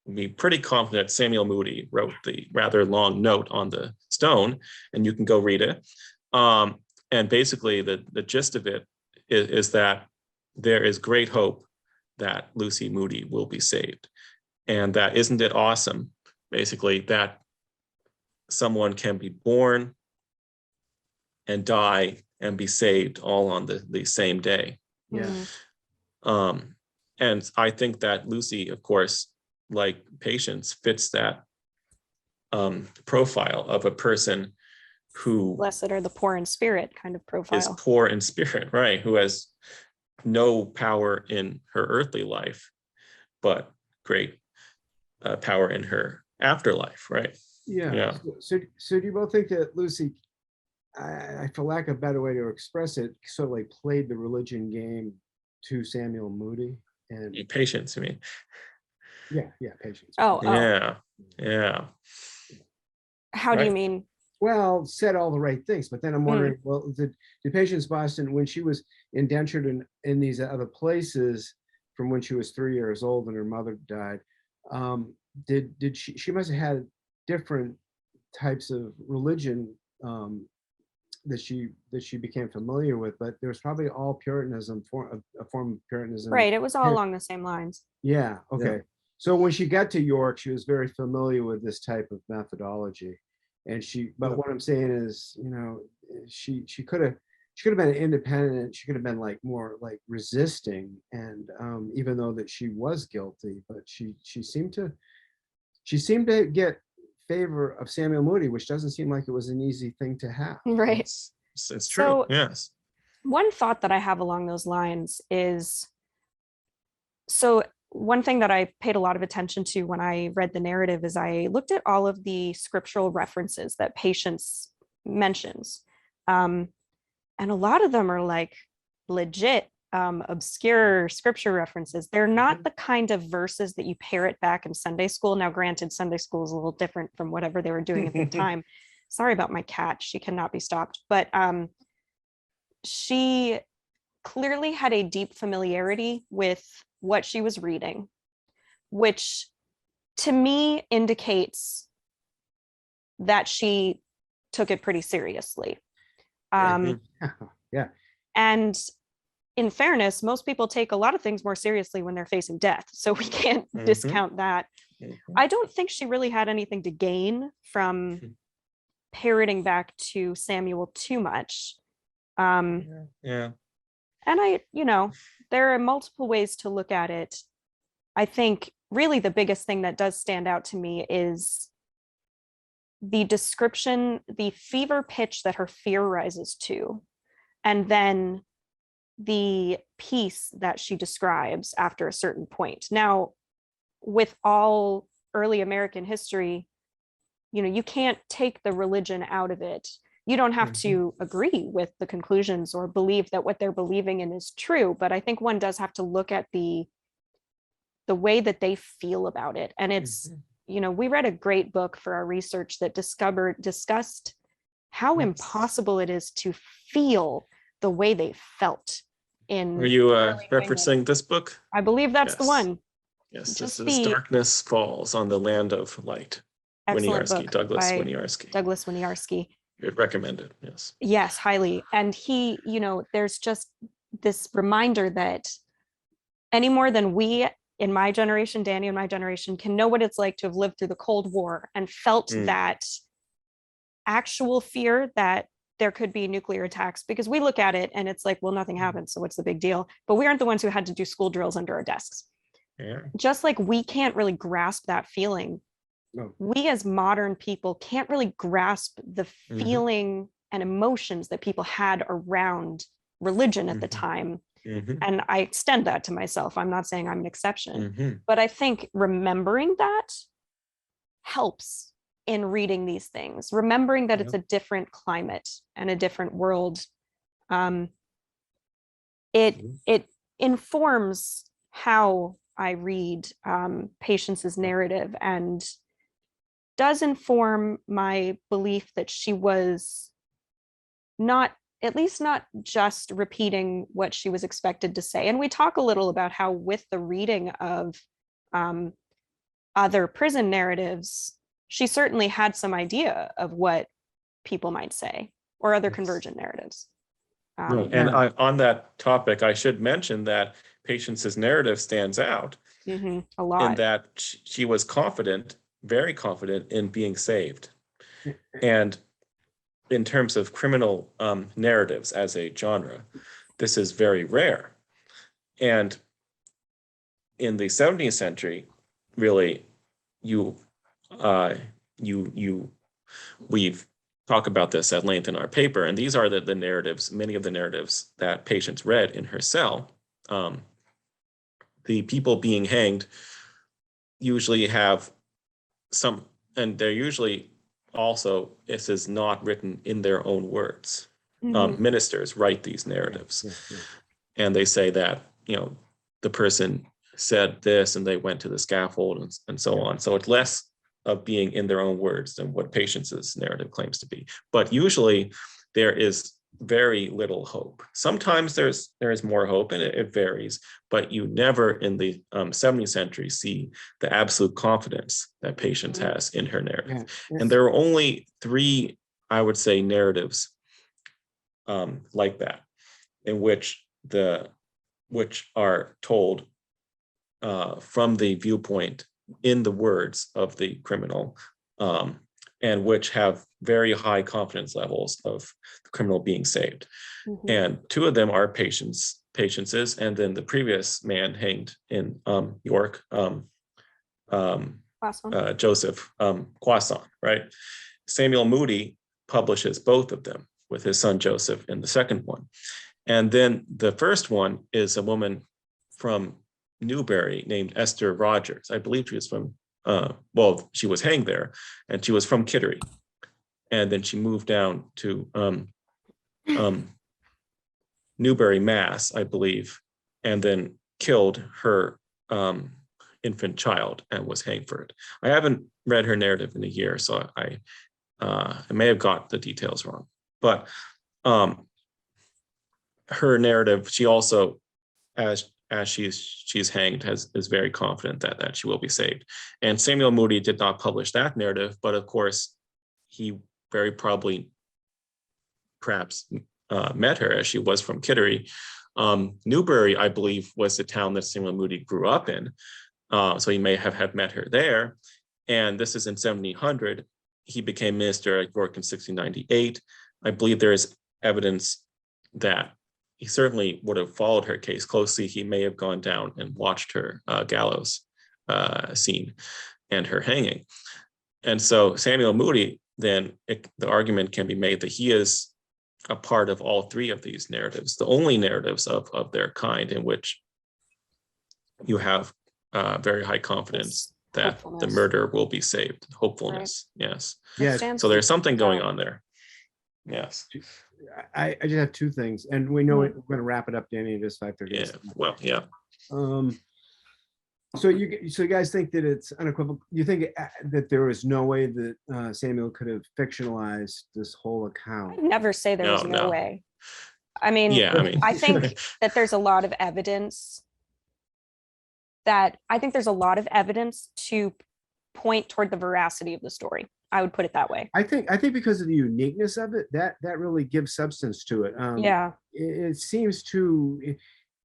would be pretty confident Samuel Moody wrote the rather long note on the stone, and you can go read it. And basically the gist of it is that there is great hope that Lucy Moody will be saved. And that, isn't it awesome, basically, that someone can be born and die and be saved all on the same day. Yeah. And I think that Lucy, of course, like Patience, fits that profile of a person who Blessed are the poor in spirit kind of profile. is poor in spirit, right? Who has no power in her earthly life, but great power in her afterlife, right? Yeah. So do you both think that Lucy, for lack of a better way to express it, sort of like played the religion game to Samuel Moody? And Patience, I mean. Yeah, Patience. Oh. Yeah. How do you mean? Well, said all the right things, but then I'm wondering, well, did Patience Boston, when she was indentured in these other places from when she was 3 years old and her mother died, did she must have had different types of religion that she became familiar with, but there was probably all Puritanism, a form of Puritanism. Right, it was all along the same lines. Yeah, okay. Yeah. So when she got to York, she was very familiar with this type of methodology. And but what I'm saying is, she could have been independent. She could have been like more like resisting, and even though that she was guilty, but she seemed to get favor of Samuel Moody, which doesn't seem like it was an easy thing to have. Right. It's true. So, yes. One thought that I have along those lines is, so one thing that I paid a lot of attention to when I read the narrative is I looked at all of the scriptural references that Patience mentions. And a lot of them are like legit obscure scripture references. They're not the kind of verses that you parrot back in Sunday school. Now, granted, Sunday school is a little different from whatever they were doing at the time. Sorry about my cat. She cannot be stopped. But she clearly had a deep familiarity with what she was reading, which to me indicates that she took it pretty seriously. Mhm. Yeah. And in fairness, most people take a lot of things more seriously when they're facing death. So we can't Mhm. discount that. Mhm. I don't think she really had anything to gain from parroting back to Samuel too much. Yeah. And there are multiple ways to look at it. I think really the biggest thing that does stand out to me is the description, the fever pitch that her fear rises to, and then the peace that she describes after a certain point. Now, with all early American history, you can't take the religion out of it. You don't have to agree with the conclusions or believe that what they're believing in is true, but I think one does have to look at the way that they feel about it. And it's, we read a great book for our research that discussed how Yes. impossible it is to feel the way they felt in Are you early New England. referencing this book? I believe that's the Yes. one. Yes, Just this is the Darkness Falls on the Land of Light. excellent Winiarski, book Douglas by Winiarski. Douglas Winiarski. You'd recommend it, yes. Yes, highly. And he, there's just this reminder that any more than we in my generation, Danny and my generation, can know what it's like to have lived through the Cold War and felt that actual fear that there could be nuclear attacks, because we look at it and it's like, well, nothing happened, so what's the big deal? But we aren't the ones who had to do school drills under our desks. Yeah. Just like we can't really grasp that feeling. No. We as modern people can't really grasp the feeling and emotions that people had around religion at the time. And I extend that to myself. I'm not saying I'm an exception, but I think remembering that helps in reading these things, remembering that it's a different climate and a different world. It informs how I read Patience's narrative, and does inform my belief that she was not, at least not just repeating what she was expected to say. And we talk a little about how with the reading of other prison narratives, she certainly had some idea of what people might say, or other convergent narratives. And on that topic, I should mention that Patience's narrative stands out a lot. in that she was confident, very confident in being saved. And in terms of criminal narratives as a genre, this is very rare. And in the 17th century, really, we've talked about this at length in our paper, and these are the narratives, many of the narratives that Patience read in her cell. The people being hanged usually have some, and they're usually also, this is not written in their own words. Ministers write these narratives, and they say that, the person said this and they went to the scaffold and so on. So it's less of being in their own words than what Patience's narrative claims to be. But usually there is very little hope. Sometimes there is more hope, and it varies, but you never in the 17th century see the absolute confidence that Patience has in her narrative. And there are only 3, I would say, narratives like that, in which are told from the viewpoint in the words of the criminal, and which have very high confidence levels of the criminal being saved. And 2 of them are Patience's, and then the previous man hanged in York, Joseph Croissant, right? Samuel Moody publishes both of them with his son Joseph in the second one. And then the first one is a woman from Newbury named Esther Rogers. I believe she was from, she was hanged there, and she was from Kittery. And then she moved down to Newbury, Mass, I believe, and then killed her infant child and was hanged for it. I haven't read her narrative in a year, so I may have got the details wrong. But her narrative, she also, as she's hanged, is very confident that she will be saved. And Samuel Moody did not publish that narrative, but of course he very probably perhaps met her, as she was from Kittery. Newbury, I believe, was the town that Samuel Moody grew up in. So he may have met her there. And this is in 1700. He became minister at York in 1698. I believe there is evidence that he certainly would have followed her case closely. He may have gone down and watched her gallows scene and her hanging. And so Samuel Moody, then the argument can be made that he is a part of all three of these narratives, the only narratives of their kind in which you have very high confidence that the murderer will be saved. Hopefulness, right. Yes. Yes. So there's something going on there. Yes. I just have two things, and we know we're going to wrap it up, Danny. It is 5:30. Yeah. Well, yeah. So you guys think that it's unequivocal? You think that there was no way that Samuel could have fictionalized this whole account? I'd never say there was no way. I mean, yeah, I think that there's a lot of evidence to point toward the veracity of the story. I would put it that way. I think because of the uniqueness of it, that really gives substance to it. Yeah. It seems to,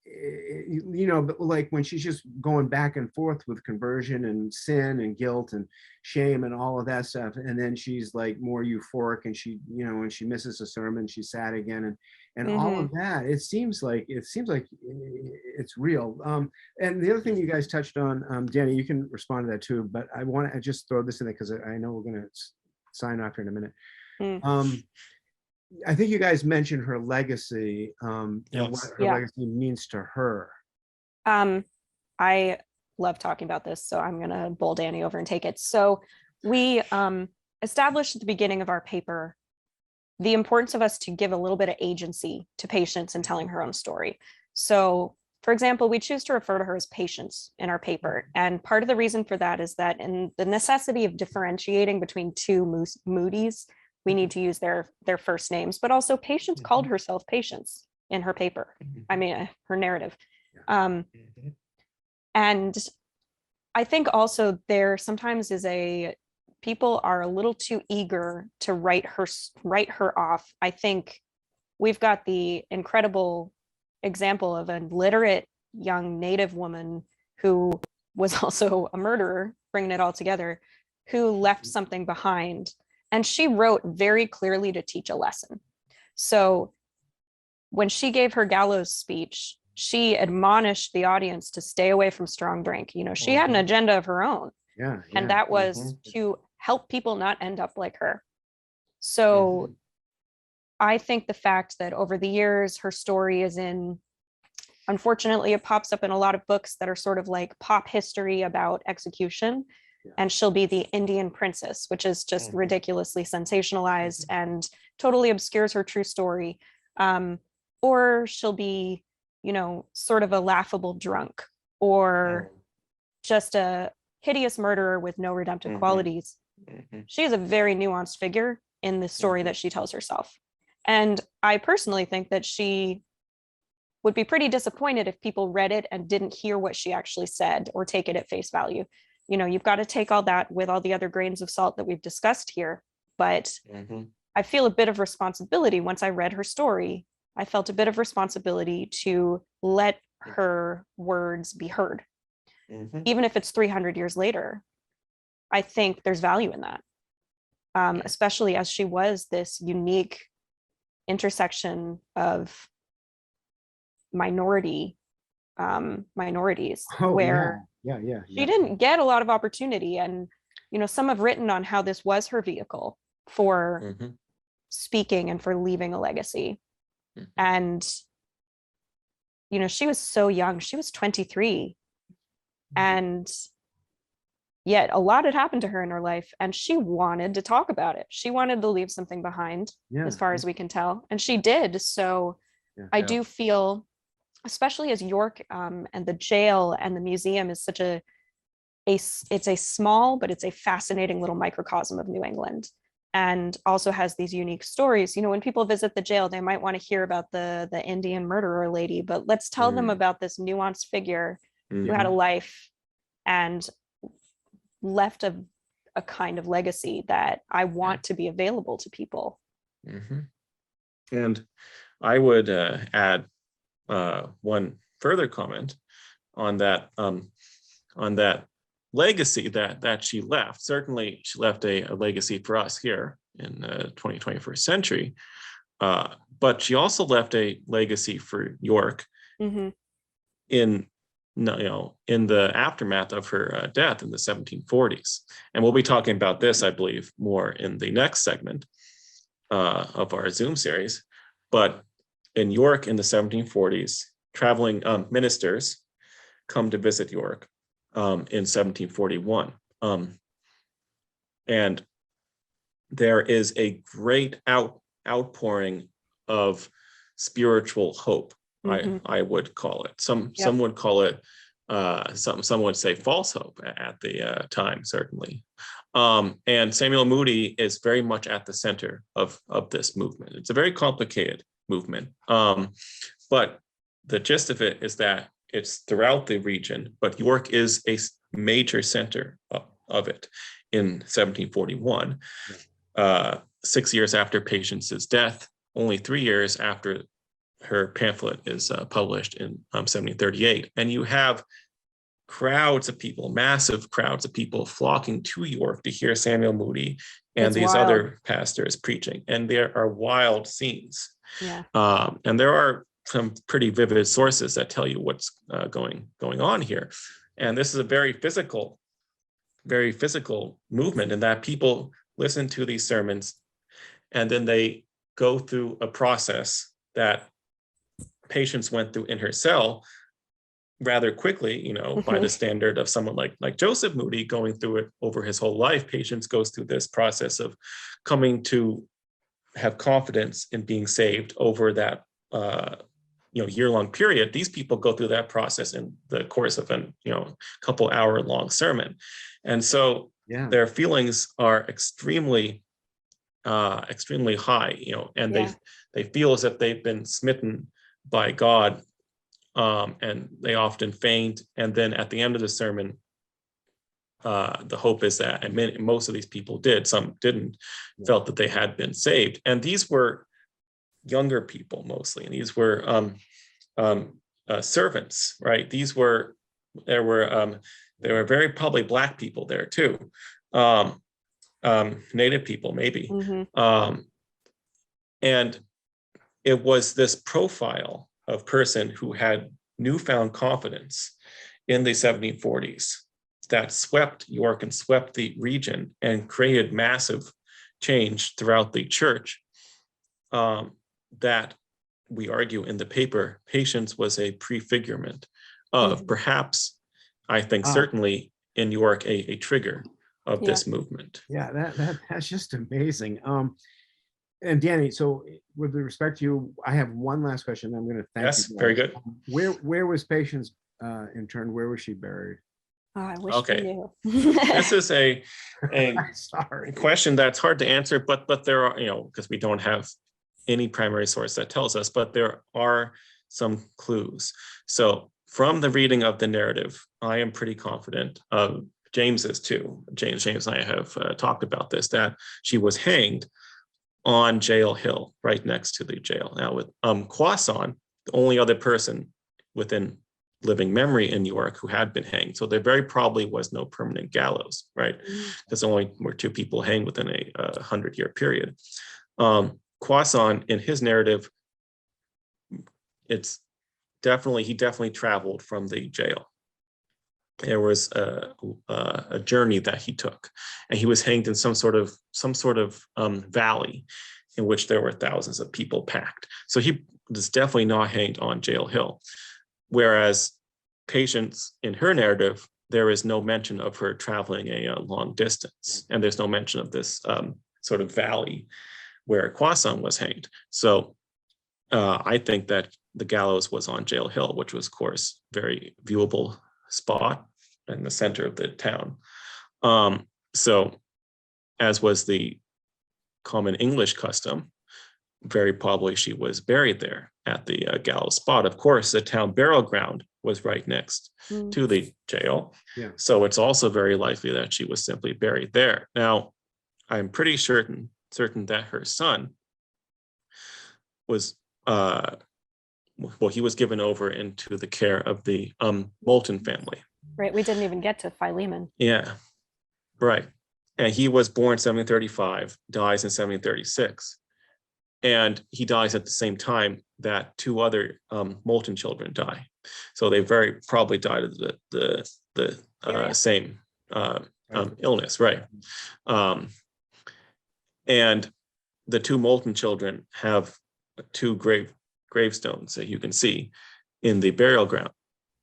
you know, like when she's just going back and forth with conversion and sin and guilt and shame and all of that stuff, and then she's like more euphoric, and she, you know, when she misses a sermon, she's sad again, and all of that. It seems like it's real. And the other thing you guys touched on, Danny, you can respond to that too, but I want to just throw this in there because I know we're going to sign off here in a minute. I think you guys mentioned her legacy, and what her legacy means to her. I love talking about this, so I'm gonna bowl Danny over and take it. So we established at the beginning of our paper the importance of us to give a little bit of agency to Patience in telling her own story. So, for example, we choose to refer to her as Patience in our paper. And part of the reason for that is that in the necessity of differentiating between two Moody's, we need to use their first names, but also Patience called herself Patience in her paper. I mean, her narrative. And I think also there sometimes is people are a little too eager to write her off. I think we've got the incredible example of a literate young Native woman who was also a murderer, bringing it all together, who left something behind. And she wrote very clearly to teach a lesson. So when she gave her gallows speech, she admonished the audience to stay away from strong drink. You know, she had an agenda of her own. And that was to help people not end up like her. So I think the fact that over the years, her story is unfortunately, it pops up in a lot of books that are sort of like pop history about execution. And she'll be the Indian princess, which is just ridiculously sensationalized and totally obscures her true story. Or she'll be, you know, sort of a laughable drunk, or just a hideous murderer with no redemptive qualities. She is a very nuanced figure in the story that she tells herself. And I personally think that she would be pretty disappointed if people read it and didn't hear what she actually said or take it at face value. You know, you've got to take all that with all the other grains of salt that we've discussed here. But I feel a bit of responsibility. Once I read her story, I felt a bit of responsibility to let her words be heard. Even if it's 300 years later, I think there's value in that, especially as she was this unique intersection of minorities, where she didn't get a lot of opportunity. And, you know, some have written on how this was her vehicle for speaking and for leaving a legacy. And, you know, she was so young. She was 23. And yet a lot had happened to her in her life, and she wanted to talk about it. She wanted to leave something behind, as far as we can tell. And she did. So I do feel, especially as York and the jail and the museum is such it's a small, but it's a fascinating little microcosm of New England, and also has these unique stories. You know, when people visit the jail, they might want to hear about the Indian murderer lady, but let's tell them about this nuanced figure who had a life and left a a kind of legacy that I want to be available to people. And I would add one further comment on that legacy that she left. Certainly, she left a legacy for us here in the 21st century, but she also left a legacy for York in the aftermath of her death in the 1740s. And we'll be talking about this, I believe, more in the next segment of our Zoom series. But in York in the 1740s, traveling ministers come to visit York in 1741. And there is a great outpouring of spiritual hope, I would call it. Some would call it, some would say false hope at the time, certainly. And Samuel Moody is very much at the center of this movement. It's a very complicated movement, but the gist of it is that it's throughout the region, but York is a major center of it in 1741. 6 years after Patience's death, only 3 years after her pamphlet is published in 1738. And you have crowds of people, massive crowds of people flocking to York to hear Samuel Moody and It's these wild. other pastors preaching. And there are wild scenes. Yeah. And there are some pretty vivid sources that tell you what's going on here. And this is a very physical movement in that people listen to these sermons and then they go through a process that Patience went through in her cell rather quickly, by the standard of someone like Joseph Moody going through it over his whole life. Patience goes through this process of coming to have confidence in being saved over that year-long period. These people go through that process in the course of a couple hour-long sermon, and so their feelings are extremely high, and they feel as if they've been smitten by God, and they often faint. And then at the end of the sermon, the hope is that, and most of these people did, some didn't, felt that they had been saved. And these were younger people mostly, and these were servants, right? There were very probably Black people there too, Native people maybe, and it was this profile of person who had newfound confidence in the 1740s that swept York and swept the region and created massive change throughout the church, that we argue in the paper, Patience was a prefigurement of, perhaps, I think certainly in York, a trigger of this movement. Yeah, that's just amazing. And Danny, so with respect to you, I have one last question. I'm going to thank you. Yes, very good. Where was Patience interned? Where was she buried? Oh, I wish we knew. This is a Sorry. question that's hard to answer, but there are, because we don't have any primary source that tells us, but there are some clues. So from the reading of the narrative, I am pretty confident, James is too. James and I have talked about this, that she was hanged on Jail Hill, right next to the jail. Now with Croissant, the only other person within living memory in New York who had been hanged. So there very probably was no permanent gallows, right? Because only were 2 people hanged within a 100-year period. Croissant, in his narrative, he definitely traveled from the jail. There was a journey that he took, and he was hanged in some sort of valley in which there were thousands of people packed. So he was definitely not hanged on Jail Hill. Whereas Patience, in her narrative, there is no mention of her traveling a long distance, and there's no mention of this sort of valley where Croissant was hanged. So I think that the gallows was on Jail Hill, which was, of course, very viewable spot in the center of the town. So as was the common English custom, very probably she was buried there at the gallows spot. Of course, the town burial ground was right next to the jail. Yeah. So it's also very likely that she was simply buried there. Now, I'm pretty certain that her son was, well, he was given over into the care of the Moulton family. Right. We didn't even get to Philemon. Yeah, right. And he was born 1735, dies in 1736. And he dies at the same time that two other Moulton children die. So they very probably died of the same illness, right? And the two Moulton children have two gravestones that you can see in the burial ground.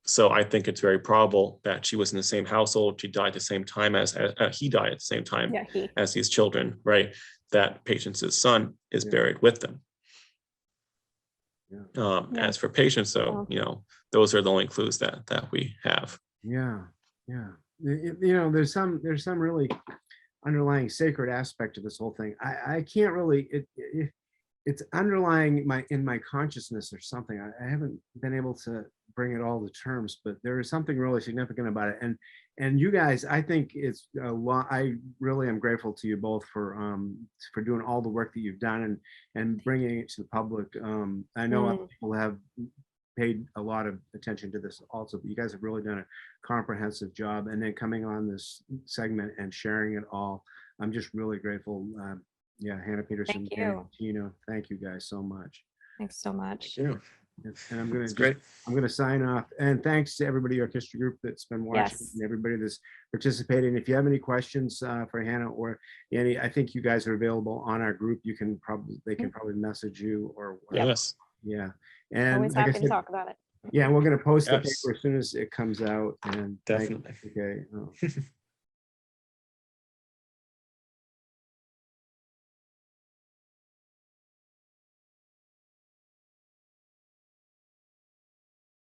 So I think it's very probable that she was in the same household. She died at the same time as he died at the same time as these children, right? That Patience's son is buried with them. As for Patience, though, those are the only clues that we have. Yeah. There's some really underlying sacred aspect to this whole thing. I can't really, it's underlying in my consciousness or something. I haven't been able to bring it all to terms, but there is something really significant about it. And you guys, I think it's a lot. I really am grateful to you both for doing all the work that you've done and bringing it to the public. I know other people have paid a lot of attention to this also, but you guys have really done a comprehensive job. And then coming on this segment and sharing it all, I'm just really grateful. Hannah, Peterson, Bottino, thank you guys so much. Thanks so much. Thank you. And I'm going Great. I'm going to sign off. And thanks to everybody, York History Group, that's been watching, and everybody that's participating. If you have any questions for Hannah or Annie, I think you guys are available on our group. They can probably message you or whatever. Yes. Yeah. And always happy to talk about it. Yeah, and we're going to post the paper as soon as it comes out. And definitely. Okay.